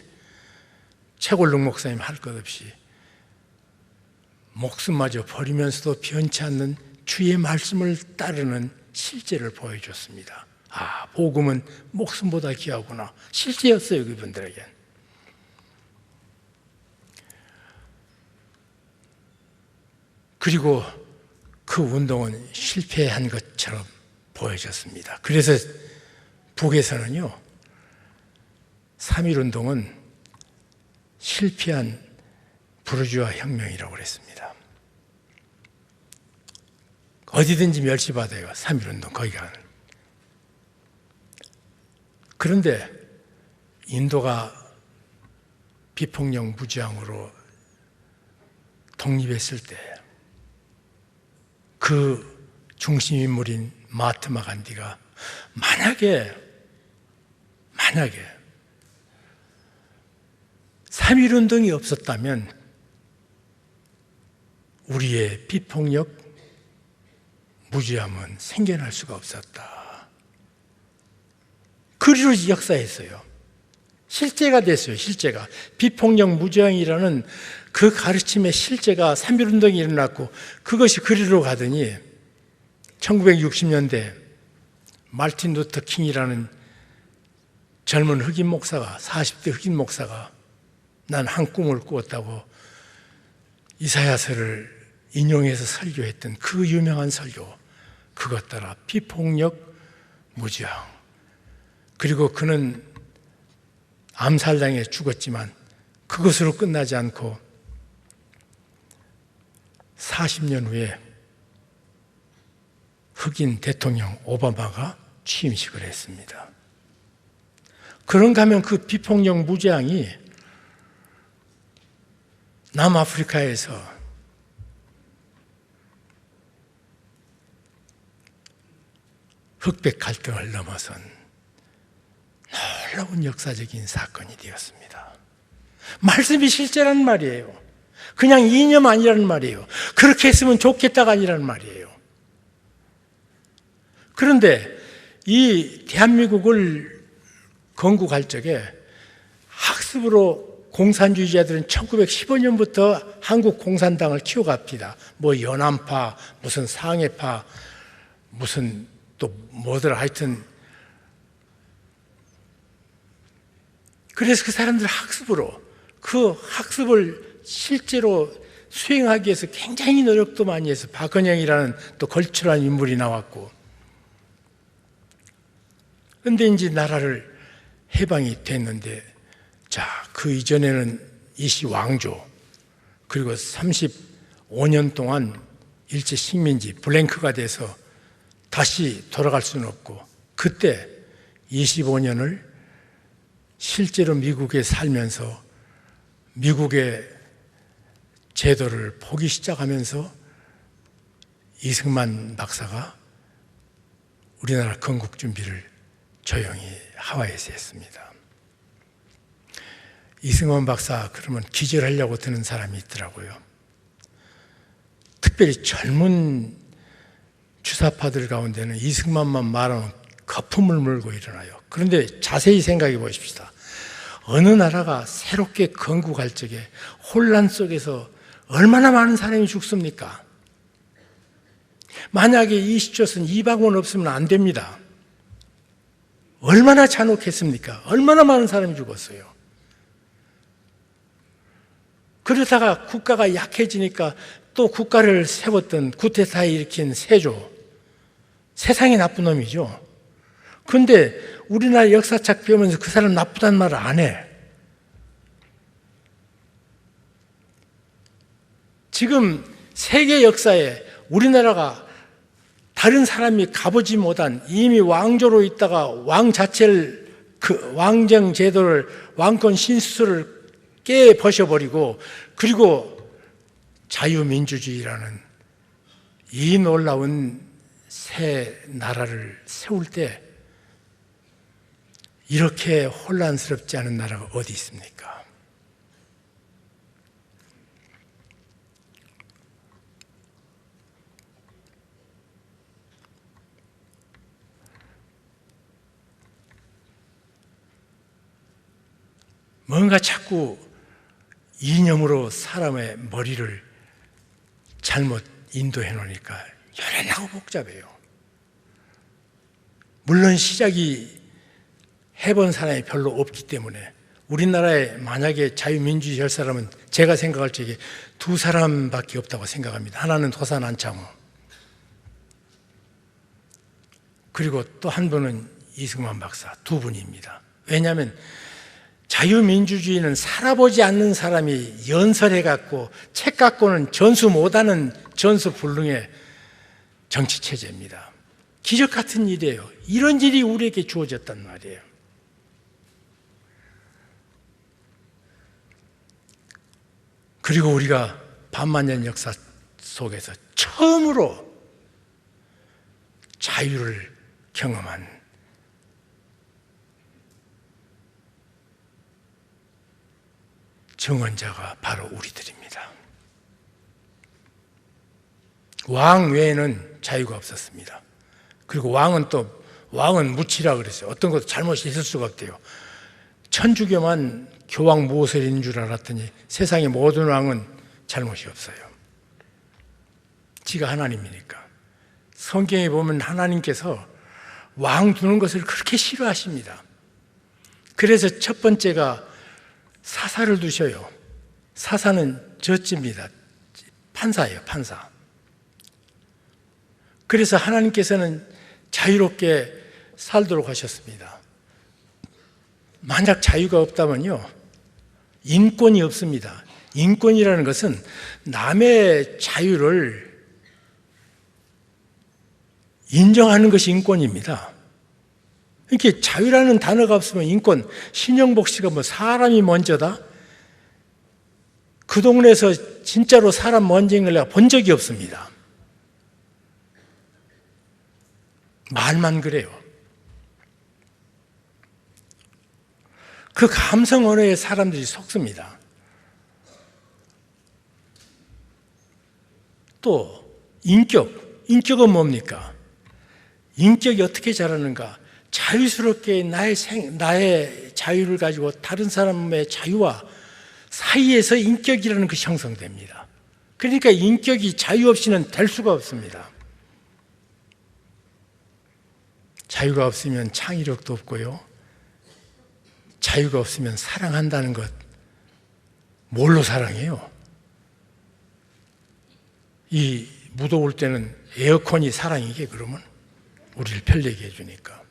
최골록 목사님 할 것 없이 목숨마저 버리면서도 변치 않는 주의 말씀을 따르는 실제를 보여줬습니다. 복음은 목숨보다 귀하구나. 실제였어요, 그분들에겐. 그리고 그 운동은 실패한 것처럼 보여졌습니다. 그래서 북에서는요, 3.1운동은 실패한 부르주아 혁명이라고 그랬습니다. 어디든지 멸시받아요, 3.1운동 거기 가는. 그런데 인도가 비폭력 무지항으로 독립했을 때 그 중심인물인 마하트마 간디가 만약에 3.1운동이 없었다면 우리의 비폭력 무지함은 생겨날 수가 없었다. 그리로 역사했어요. 실제가 됐어요. 실제가. 비폭력 무저항이라는 그 가르침의 실제가 3.1운동이 일어났고 그것이 그리로 가더니 1960년대 말틴 루터 킹이라는 젊은 흑인 목사가 40대 흑인 목사가 난 한 꿈을 꾸었다고 이사야서를 인용해서 설교했던 그 유명한 설교, 그것 따라 비폭력 무저항. 그리고 그는 암살당해 죽었지만 그것으로 끝나지 않고 40년 후에 흑인 대통령 오바마가 취임식을 했습니다. 그런가 하면 그 비폭력 무저항이 남아프리카에서 흑백 갈등을 넘어선 놀라운 역사적인 사건이 되었습니다. 말씀이 실제란 말이에요. 그냥 이념 아니라는 말이에요. 그렇게 했으면 좋겠다가 아니라는 말이에요. 그런데 이 대한민국을 건국할 적에 학습으로 공산주의자들은 1915년부터 한국 공산당을 키워갑니다. 뭐 연안파, 무슨 상해파, 무슨 또 뭐더라 하여튼. 그래서 그 사람들 학습으로 그 학습을 실제로 수행하기 위해서 굉장히 노력도 많이 해서 박헌영이라는 또 걸출한 인물이 나왔고, 그런데 이제 나라를 해방이 됐는데, 자, 그 이전에는 이시 왕조, 그리고 35년 동안 일제 식민지 블랭크가 돼서 다시 돌아갈 수는 없고, 그때 25년을 실제로 미국에 살면서 미국의 제도를 보기 시작하면서 이승만 박사가 우리나라 건국 준비를 조용히 하와이에서 했습니다. 이승만 박사 그러면 기절하려고 드는 사람이 있더라고요. 특별히 젊은 주사파들 가운데는 이승만만 말하면 거품을 물고 일어나요. 그런데 자세히 생각해 보십시다. 어느 나라가 새롭게 건국할 적에 혼란 속에서 얼마나 많은 사람이 죽습니까? 만약에 이 시초선 이방원 없으면 안 됩니다. 얼마나 잔혹했습니까? 얼마나 많은 사람이 죽었어요. 그러다가 국가가 약해지니까 또 국가를 세웠던 쿠데타를 일으킨 세조, 세상에 나쁜 놈이죠. 그런데 우리나라 역사책 배우면서 그 사람 나쁘다는 말을 안 해. 지금 세계 역사에 우리나라가 다른 사람이 가보지 못한, 이미 왕조로 있다가 왕 자체를, 그 왕정 제도를, 왕권 신수를 깨버려버리고, 그리고 자유민주주의라는 이 놀라운 새 나라를 세울 때 이렇게 혼란스럽지 않은 나라가 어디 있습니까? 뭔가 자꾸 이념으로 사람의 머리를 잘못 인도해 놓으니까 연연하고 복잡해요. 물론 시작이 해본 사람이 별로 없기 때문에, 우리나라에 만약에 자유민주주의 할 사람은 제가 생각할 적에 두 사람밖에 없다고 생각합니다. 하나는 도산 안창호, 그리고 또 한 분은 이승만 박사, 두 분입니다. 왜냐하면 자유민주주의는 살아보지 않는 사람이 연설해갖고 책 갖고는 전수 못하는 전수불능의 정치체제입니다. 기적 같은 일이에요. 이런 일이 우리에게 주어졌단 말이에요. 그리고 우리가 반만년 역사 속에서 처음으로 자유를 경험한 증언자가 바로 우리들입니다. 왕 외에는 자유가 없었습니다. 그리고 왕은 무치라 그랬어요. 어떤 것도 잘못이 있을 수가 없대요. 천주교만 교황 무엇을 있는 줄 알았더니 세상의 모든 왕은 잘못이 없어요. 지가 하나님이니까. 성경에 보면 하나님께서 왕 두는 것을 그렇게 싫어하십니다. 그래서 첫 번째가 사사를 두셔요. 사사는 저찌입니다. 판사예요, 판사. 그래서 하나님께서는 자유롭게 살도록 하셨습니다. 만약 자유가 없다면요, 인권이 없습니다. 인권이라는 것은 남의 자유를 인정하는 것이 인권입니다. 이렇게 자유라는 단어가 없으면 인권, 신영복 씨가 뭐 사람이 먼저다? 그 동네에서 진짜로 사람 먼저인 걸 내가 본 적이 없습니다. 말만 그래요. 그 감성 언어에 사람들이 속습니다. 또 인격은 뭡니까? 인격이 어떻게 자라는가? 자유스럽게 나의 자유를 가지고 다른 사람의 자유와 사이에서 인격이라는 것이 형성됩니다. 그러니까 인격이 자유 없이는 될 수가 없습니다. 자유가 없으면 창의력도 없고요. 자유가 없으면 사랑한다는 것, 뭘로 사랑해요? 이 무더울 때는 에어컨이 사랑이게 그러면 우리를 편리하게 해주니까.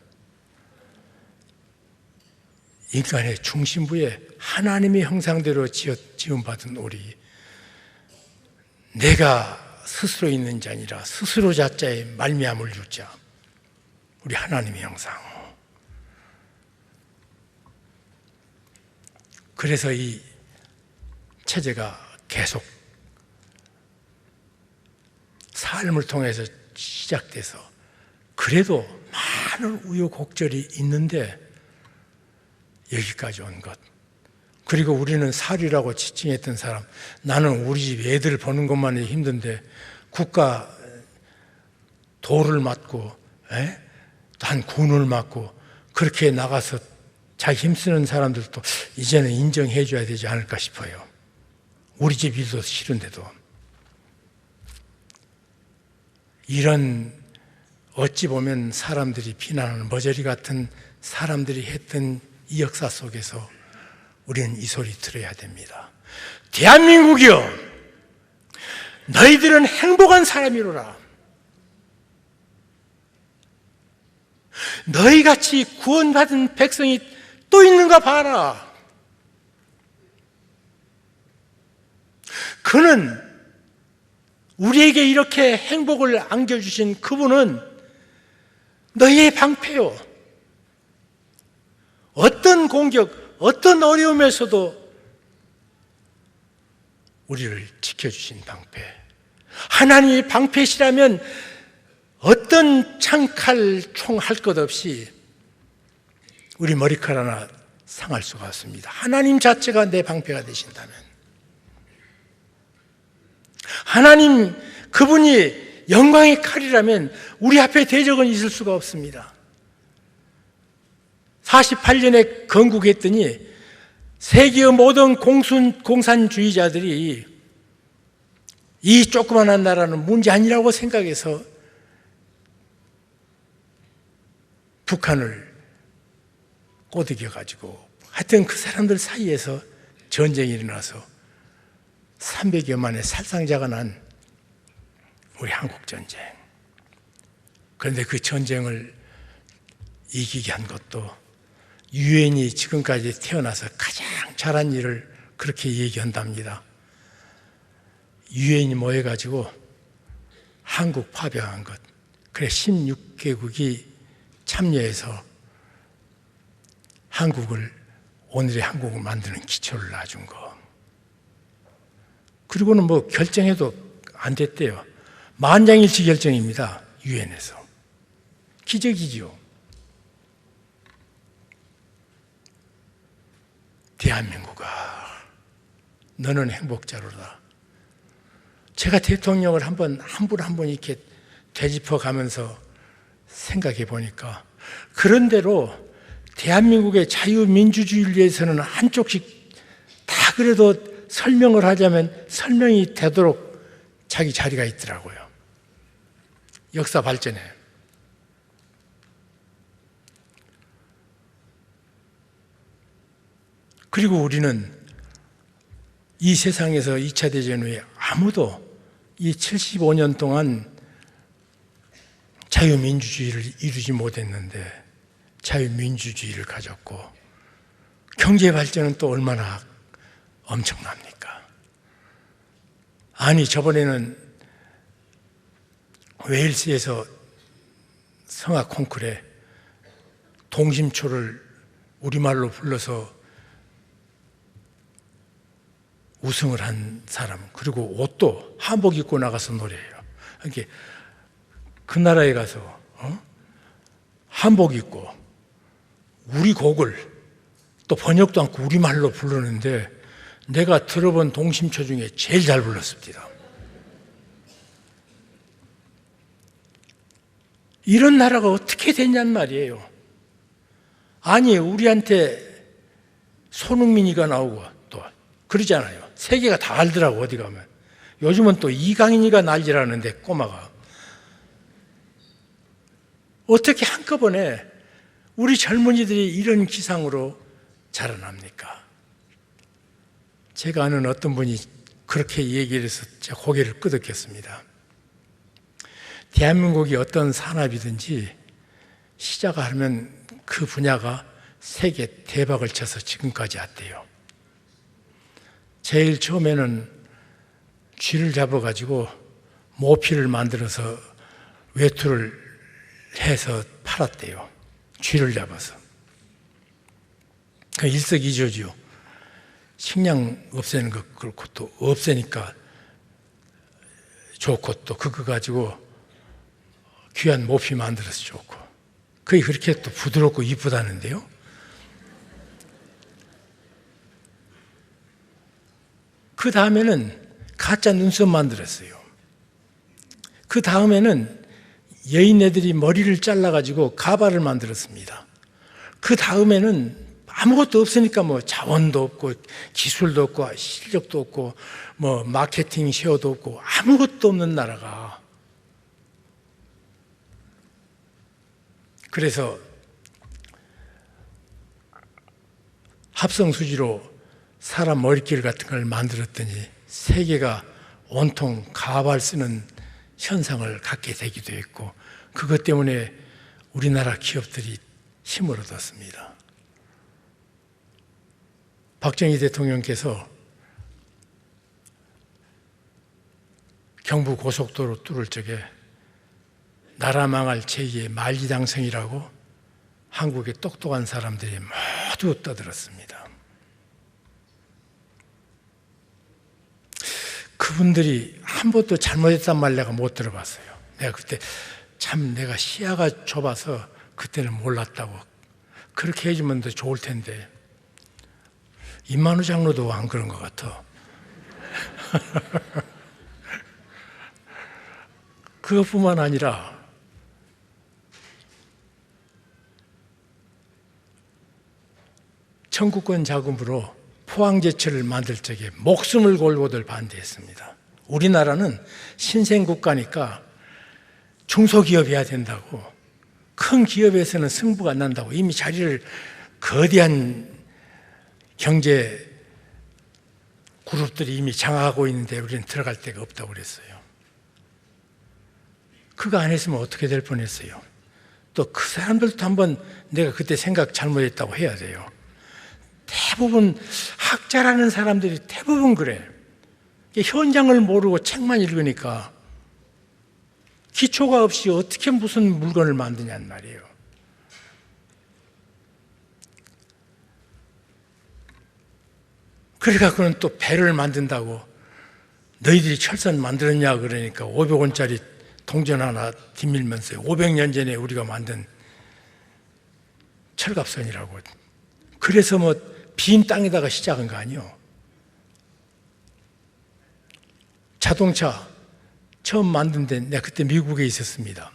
인간의 중심부에 하나님의 형상대로 지음받은 우리, 내가 스스로 있는 자 아니라 스스로 자자의 말미암을 주자, 우리 하나님의 형상. 그래서 이 체제가 계속 삶을 통해서 시작돼서 그래도 많은 우여곡절이 있는데 여기까지 온 것. 그리고 우리는 살이라고 지칭했던 사람, 나는 우리 집 애들 보는 것만 해도 힘든데 국가 도를 맞고 한 군을 맞고 그렇게 나가서 자기 힘쓰는 사람들도 이제는 인정해 줘야 되지 않을까 싶어요. 우리 집 일도 싫은데도. 이런 어찌 보면 사람들이 비난하는 머저리 같은 사람들이 했던 이 역사 속에서 우리는 이 소리 들어야 됩니다. 대한민국이여, 너희들은 행복한 사람이로라. 너희같이 구원받은 백성이 또 있는가 봐라. 그는 우리에게 이렇게 행복을 안겨주신 그분은 너희의 방패요. 어떤 공격, 어떤 어려움에서도 우리를 지켜주신 방패. 하나님의 방패시라면 어떤 창칼, 총 할 것 없이 우리 머리칼 하나 상할 수가 없습니다. 하나님 자체가 내 방패가 되신다면, 하나님 그분이 영광의 칼이라면 우리 앞에 대적은 있을 수가 없습니다. 48년에 건국했더니 세계의 모든 공산주의자들이 이 조그만한 나라는 문제 아니라고 생각해서 북한을 꼬드겨가지고, 하여튼 그 사람들 사이에서 전쟁이 일어나서 300여만의 살상자가 난 우리 한국전쟁. 그런데 그 전쟁을 이기게 한 것도 유엔이 지금까지 태어나서 가장 잘한 일을 그렇게 얘기한답니다. 유엔이 모여가지고 한국 파병한 것. 그래 16개국이 참여해서 오늘의 한국을 만드는 기초를 놔준 거. 그리고는 뭐 결정해도 안 됐대요. 만장일치 결정입니다. 유엔에서. 기적이지요. 대한민국아, 너는 행복자로다. 제가 대통령을 한 분 한 분 이렇게 되짚어 가면서 생각해 보니까 그런 대로 대한민국의 자유민주주의를 위해서는 한쪽씩 다 그래도 설명을 하자면 설명이 되도록 자기 자리가 있더라고요. 역사 발전에. 그리고 우리는 이 세상에서 2차 대전 후에 아무도 이 75년 동안 자유민주주의를 이루지 못했는데 자유민주주의를 가졌고 경제 발전은 또 얼마나 엄청납니까? 아니 저번에는 웨일스에서 성악 콩쿠르에 동심초를 우리말로 불러서 우승을 한 사람, 그리고 옷도 한복 입고 나가서 노래해요. 그러니까 그 나라에 가서 한복 입고 우리 곡을 또 번역도 않고 우리말로 부르는데 내가 들어본 동심초 중에 제일 잘 불렀습니다. 이런 나라가 어떻게 됐냔 말이에요. 아니 우리한테 손흥민이가 나오고 또 그러잖아요. 세계가 다 알더라고 어디 가면. 요즘은 또 이강인이가 난리라는데 꼬마가. 어떻게 한꺼번에 우리 젊은이들이 이런 기상으로 자라납니까? 제가 아는 어떤 분이 그렇게 얘기를 해서 제가 고개를 끄덕였습니다. 대한민국이 어떤 산업이든지 시작하면 그 분야가 세계 대박을 쳐서 지금까지 왔대요. 제일 처음에는 쥐를 잡아가지고 모피를 만들어서 외투를 해서 팔았대요. 쥐를 잡아서. 그 일석이조죠. 식량 없애는 것 그렇고 또 없애니까 좋고 또 그거 가지고 귀한 모피 만들어서 좋고 그게 그렇게 또 부드럽고 이쁘다는데요. 그 다음에는 가짜 눈썹 만들었어요. 그 다음에는 여인네들이 머리를 잘라가지고 가발을 만들었습니다. 그 다음에는 아무것도 없으니까 뭐 자원도 없고 기술도 없고 실력도 없고 뭐 마케팅 쉐어도 없고 아무것도 없는 나라가. 그래서 합성수지로 사람 머리길 같은 걸 만들었더니 세계가 온통 가발 쓰는 현상을 갖게 되기도 했고 그것 때문에 우리나라 기업들이 힘을 얻었습니다. 박정희 대통령께서 경부 고속도로 뚫을 적에 나라 망할 제2의 만리장성이라고 한국의 똑똑한 사람들이 모두 떠들었습니다. 그분들이 한 번도 잘못했단 말 내가 못 들어봤어요. 내가 그때 참 내가 시야가 좁아서 그때는 몰랐다고. 그렇게 해주면 더 좋을 텐데 임만우 장로도 안 그런 것 같아. 그것뿐만 아니라 청구권 자금으로 포항제철을 만들 적에 목숨을 걸고들 반대했습니다. 우리나라는 신생국가니까 중소기업이어야 된다고, 큰 기업에서는 승부가 안 난다고, 이미 자리를 거대한 경제 그룹들이 이미 장악하고 있는데 우리는 들어갈 데가 없다고 그랬어요. 그거 안 했으면 어떻게 될 뻔했어요. 또 그 사람들도 한번 내가 그때 생각 잘못했다고 해야 돼요. 대부분 학자라는 사람들이 대부분 그래. 현장을 모르고 책만 읽으니까 기초가 없이 어떻게 무슨 물건을 만드냔 말이에요. 그래갖고는 또 배를 만든다고 너희들이 철선 만들었냐 그러니까 500원짜리 동전 하나 뒷밀면서 500년 전에 우리가 만든 철갑선이라고. 그래서 뭐 빈 땅에다가 시작한 거 아니에요. 자동차 처음 만든 데 내가 그때 미국에 있었습니다.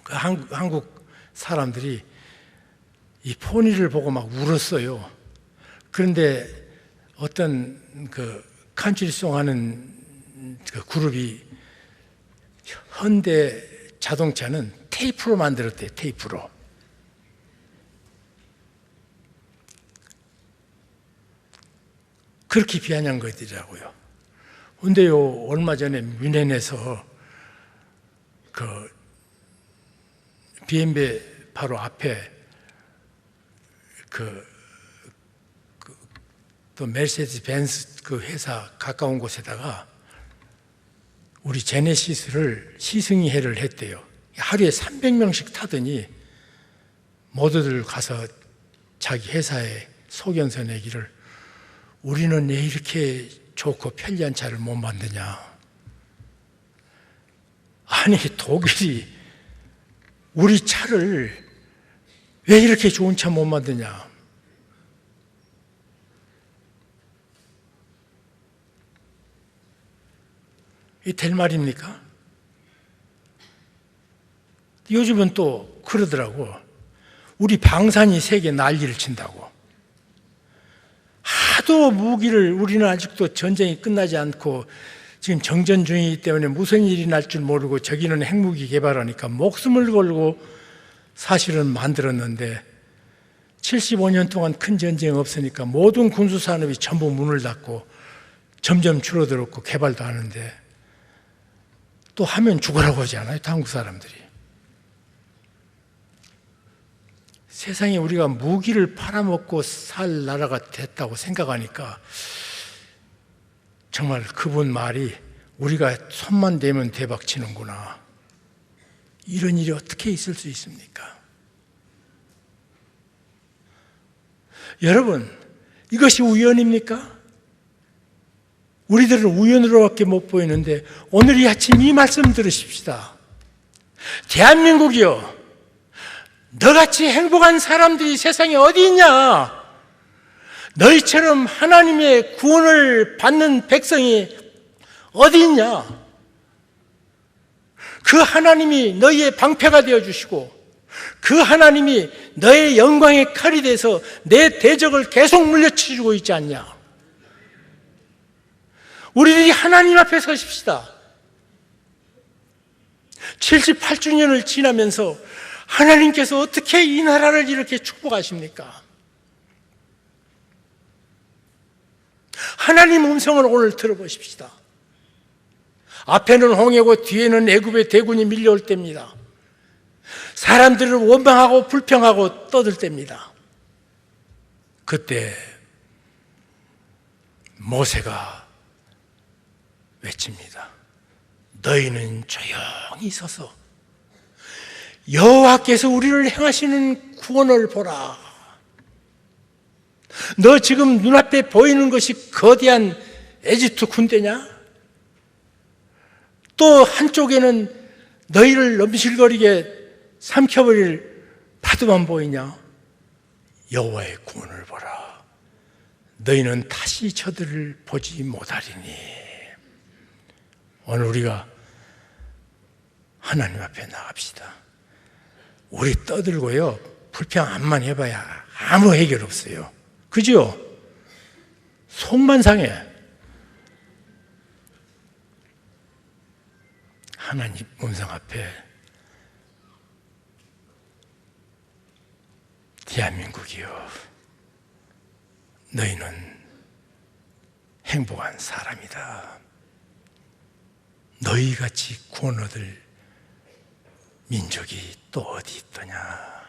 그 한국 사람들이 이 포니를 보고 막 울었어요. 그런데 어떤 그 칸츄리송 하는 그 그룹이 현대 자동차는 테이프로 만들었대요. 테이프로. 그렇게 비아냥 것들이라고요. 근데요, 얼마 전에 뮌헨에서 그 BMW 바로 앞에 또 메르세데스 벤츠 그 회사 가까운 곳에다가 우리 제네시스를 시승회를 했대요. 하루에 300명씩 타더니 모두들 가서 자기 회사에 소견서 내기를 우리는 왜 이렇게 좋고 편리한 차를 못 만드냐. 아니, 독일이 우리 차를 왜 이렇게 좋은 차 못 만드냐. 이 될 말입니까? 요즘은 또 그러더라고. 우리 방산이 세계 난리를 친다고. 하도 무기를, 우리는 아직도 전쟁이 끝나지 않고 지금 정전 중이기 때문에 무슨 일이 날 줄 모르고 저기는 핵무기 개발하니까 목숨을 걸고 사실은 만들었는데 75년 동안 큰 전쟁 없으니까 모든 군수산업이 전부 문을 닫고 점점 줄어들었고 개발도 하는데 또 하면 죽으라고 하지 않아요? 한국 사람들이. 세상에 우리가 무기를 팔아먹고 살 나라가 됐다고 생각하니까 정말 그분 말이 우리가 손만 대면 대박 치는구나. 이런 일이 어떻게 있을 수 있습니까? 여러분, 이것이 우연입니까? 우리들은 우연으로밖에 못 보이는데 오늘 이 아침 이 말씀 들으십시다. 대한민국이요, 너같이 행복한 사람들이 세상에 어디 있냐? 너희처럼 하나님의 구원을 받는 백성이 어디 있냐? 그 하나님이 너희의 방패가 되어주시고 그 하나님이 너의 영광의 칼이 돼서 내 대적을 계속 물려치주고 있지 않냐? 우리들이 하나님 앞에 서십시다. 78주년을 지나면서 하나님께서 어떻게 이 나라를 이렇게 축복하십니까? 하나님 음성을 오늘 들어보십시다. 앞에는 홍해고 뒤에는 애굽의 대군이 밀려올 때입니다. 사람들을 원망하고 불평하고 떠들 때입니다. 그때 모세가 외칩니다. 너희는 조용히 서서 여호와께서 우리를 행하시는 구원을 보라. 너 지금 눈앞에 보이는 것이 거대한 에집트 군대냐? 또 한쪽에는 너희를 넘실거리게 삼켜버릴 파도만 보이냐? 여호와의 구원을 보라. 너희는 다시 저들을 보지 못하리니. 오늘 우리가 하나님 앞에 나갑시다. 우리 떠들고요, 불평함만 해봐야 아무 해결 없어요. 그죠? 속만 상해. 하나님 음성 앞에 대한민국이요, 너희는 행복한 사람이다. 너희같이 구원 얻을 민족이 또 어디 있더냐.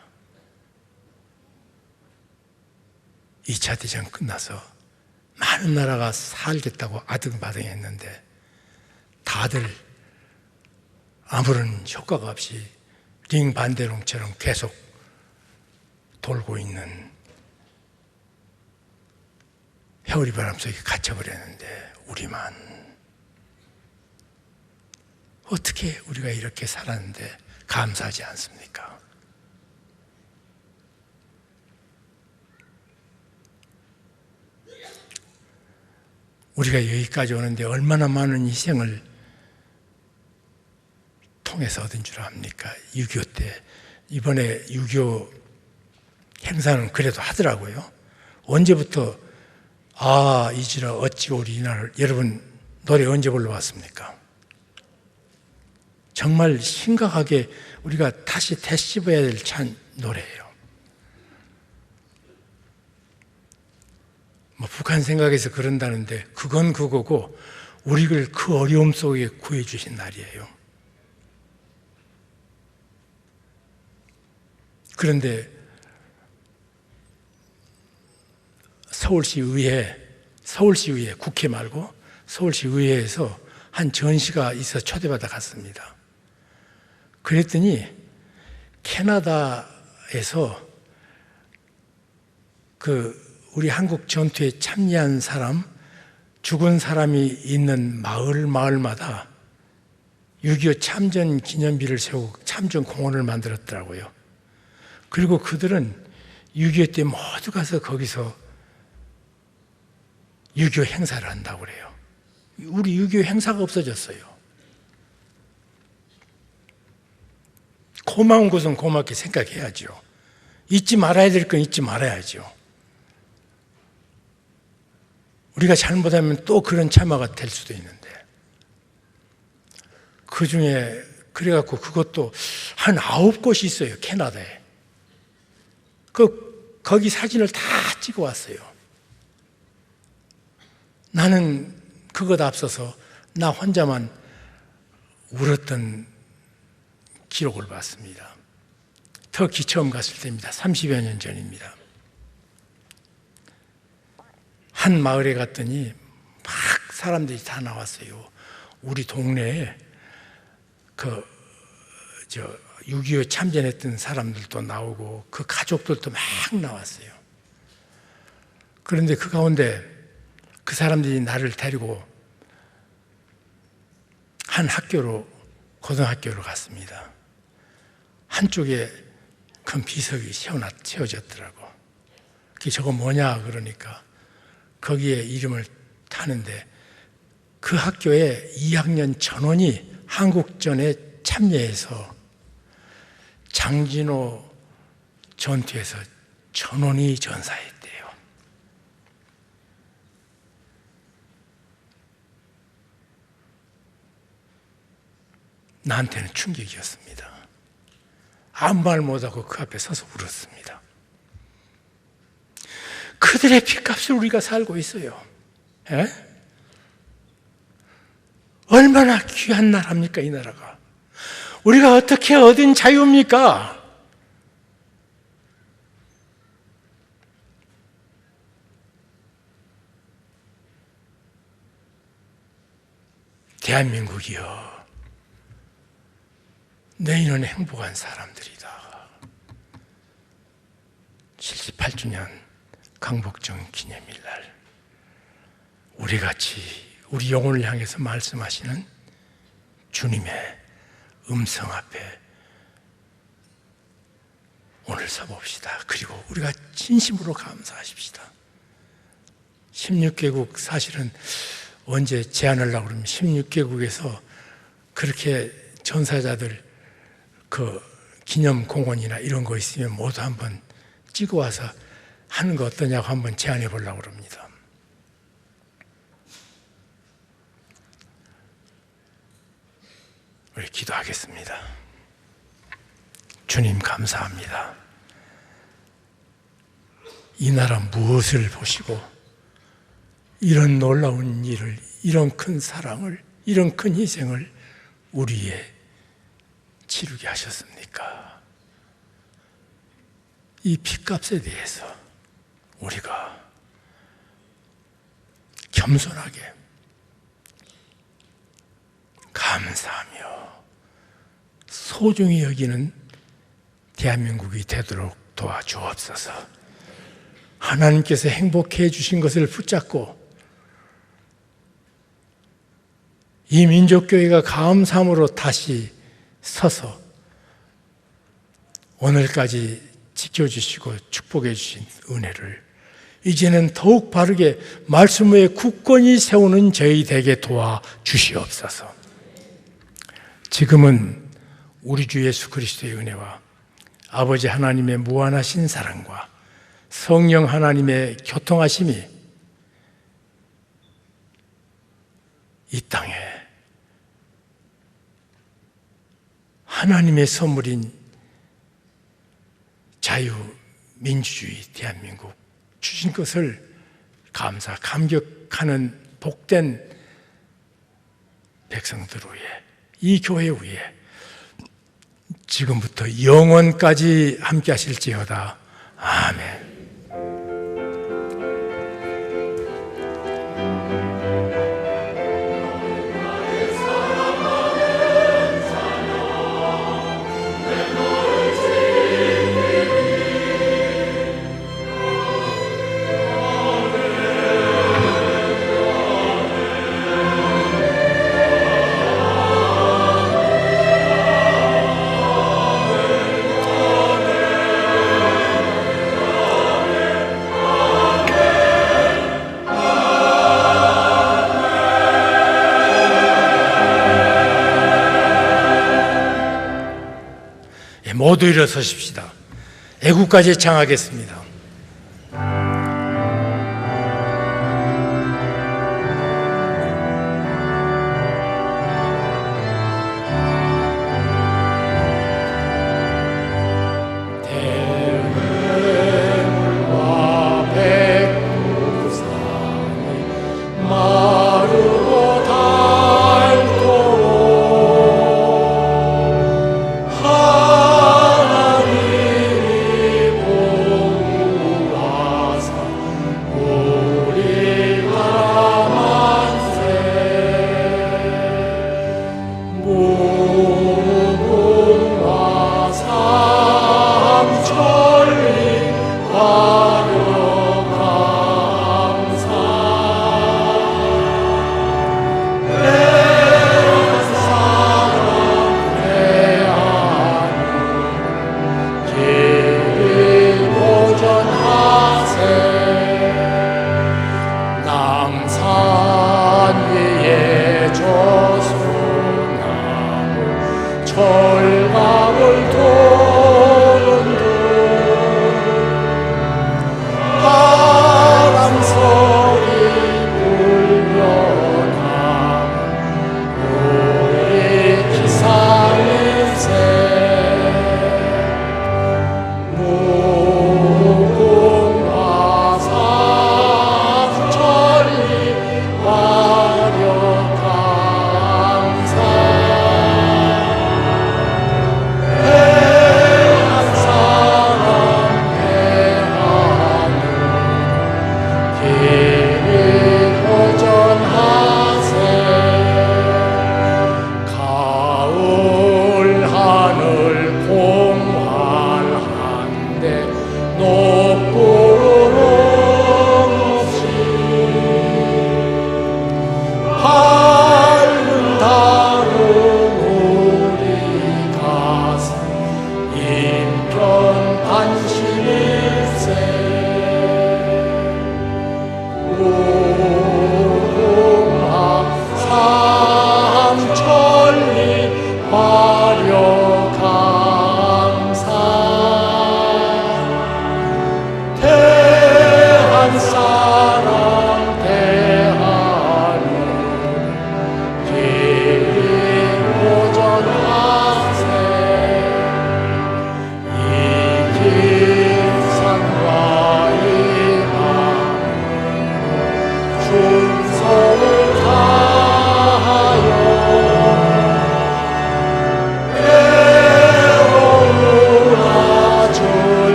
2차 대전 끝나서 많은 나라가 살겠다고 아등바등했는데 다들 아무런 효과가 없이 링 반대롱처럼 계속 돌고 있는 회오리 바람 속에 갇혀버렸는데 우리만 어떻게 우리가 이렇게 살았는데 감사하지 않습니까? 우리가 여기까지 오는데 얼마나 많은 희생을 통해서 얻은 줄 압니까? 6.25 때, 이번에 6.25 행사는 그래도 하더라고요. 언제부터 이지라 어찌 우리 이날, 여러분 노래 언제 불러봤습니까? 정말 심각하게 우리가 다시 되씹어야 될 노래예요. 북한 생각에서 그런다는데 그건 그거고 우리를 그 어려움 속에 구해주신 날이에요. 그런데 서울시의회, 국회 말고 서울시의회에서 한 전시가 있어 초대받아 갔습니다. 그랬더니 캐나다에서 우리 한국 전투에 참여한 사람, 죽은 사람이 있는 마을마다 6.25 참전 기념비를 세우고 참전 공원을 만들었더라고요. 그리고 그들은 6.25 때 모두 가서 거기서 6.25 행사를 한다고 그래요. 우리 6.25 행사가 없어졌어요. 고마운 것은 고맙게 생각해야죠. 잊지 말아야 될 건 잊지 말아야죠. 우리가 잘못하면 또 그런 참화가 될 수도 있는데, 그 중에 그래갖고 그것도 한 9곳이 있어요, 캐나다에. 거기 사진을 다 찍어 왔어요. 나는 그것 앞서서 나 혼자만 울었던 기록을 봤습니다. 터키 처음 갔을 때입니다. 30여 년 전입니다. 한 마을에 갔더니 막 사람들이 다 나왔어요. 우리 동네에 6.25 참전했던 사람들도 나오고 그 가족들도 막 나왔어요. 그런데 그 가운데 그 사람들이 나를 데리고 한 고등학교로 갔습니다. 한쪽에 큰 비석이 세워졌더라고. 그게 저거 뭐냐 그러니까 거기에 이름을 타는데, 그 학교에 2학년 전원이 한국전에 참여해서 장진호 전투에서 전원이 전사했대요. 나한테는 충격이었습니다. 아무 말 못하고 그 앞에 서서 울었습니다. 그들의 핏값을 우리가 살고 있어요. 에? 얼마나 귀한 나라입니까, 이 나라가. 우리가 어떻게 얻은 자유입니까? 대한민국이여, 너희는 행복한 사람들이다. 78주년 강복정 기념일날 우리같이 우리 영혼을 향해서 말씀하시는 주님의 음성 앞에 오늘 서봅시다. 그리고 우리가 진심으로 감사하십시다. 16개국 사실은 언제 제안하려고 그러면 16개국에서 그렇게 전사자들 기념 공원이나 이런 거 있으면 모두 한번 찍어 와서 하는 거 어떠냐고 한번 제안해 보려고 그럽니다. 우리 기도하겠습니다. 주님 감사합니다. 이 나라 무엇을 보시고 이런 놀라운 일을, 이런 큰 사랑을, 이런 큰 희생을 우리에 치르게 하셨습니까? 이 핏값에 대해서 우리가 겸손하게 감사하며 소중히 여기는 대한민국이 되도록 도와주옵소서. 하나님께서 행복해 주신 것을 붙잡고 이 민족교회가 감사함으로 다시 서서 오늘까지 지켜주시고 축복해 주신 은혜를 이제는 더욱 바르게 말씀 위에 굳건히 세우는 저희 되게 도와주시옵소서. 지금은 우리 주 예수 그리스도의 은혜와 아버지 하나님의 무한하신 사랑과 성령 하나님의 교통하심이 이 땅에 하나님의 선물인 자유민주주의 대한민국 주신 것을 감격하는 복된 백성들 위에, 이 교회 위에 지금부터 영원까지 함께 하실지어다. 아멘. 모두 일어서십시다. 애국까지 창하겠습니다.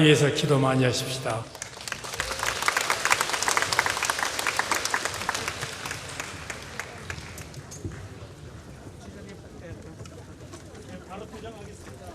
위해서 기도 많이 하십시다. 바로 퇴장하겠습니다.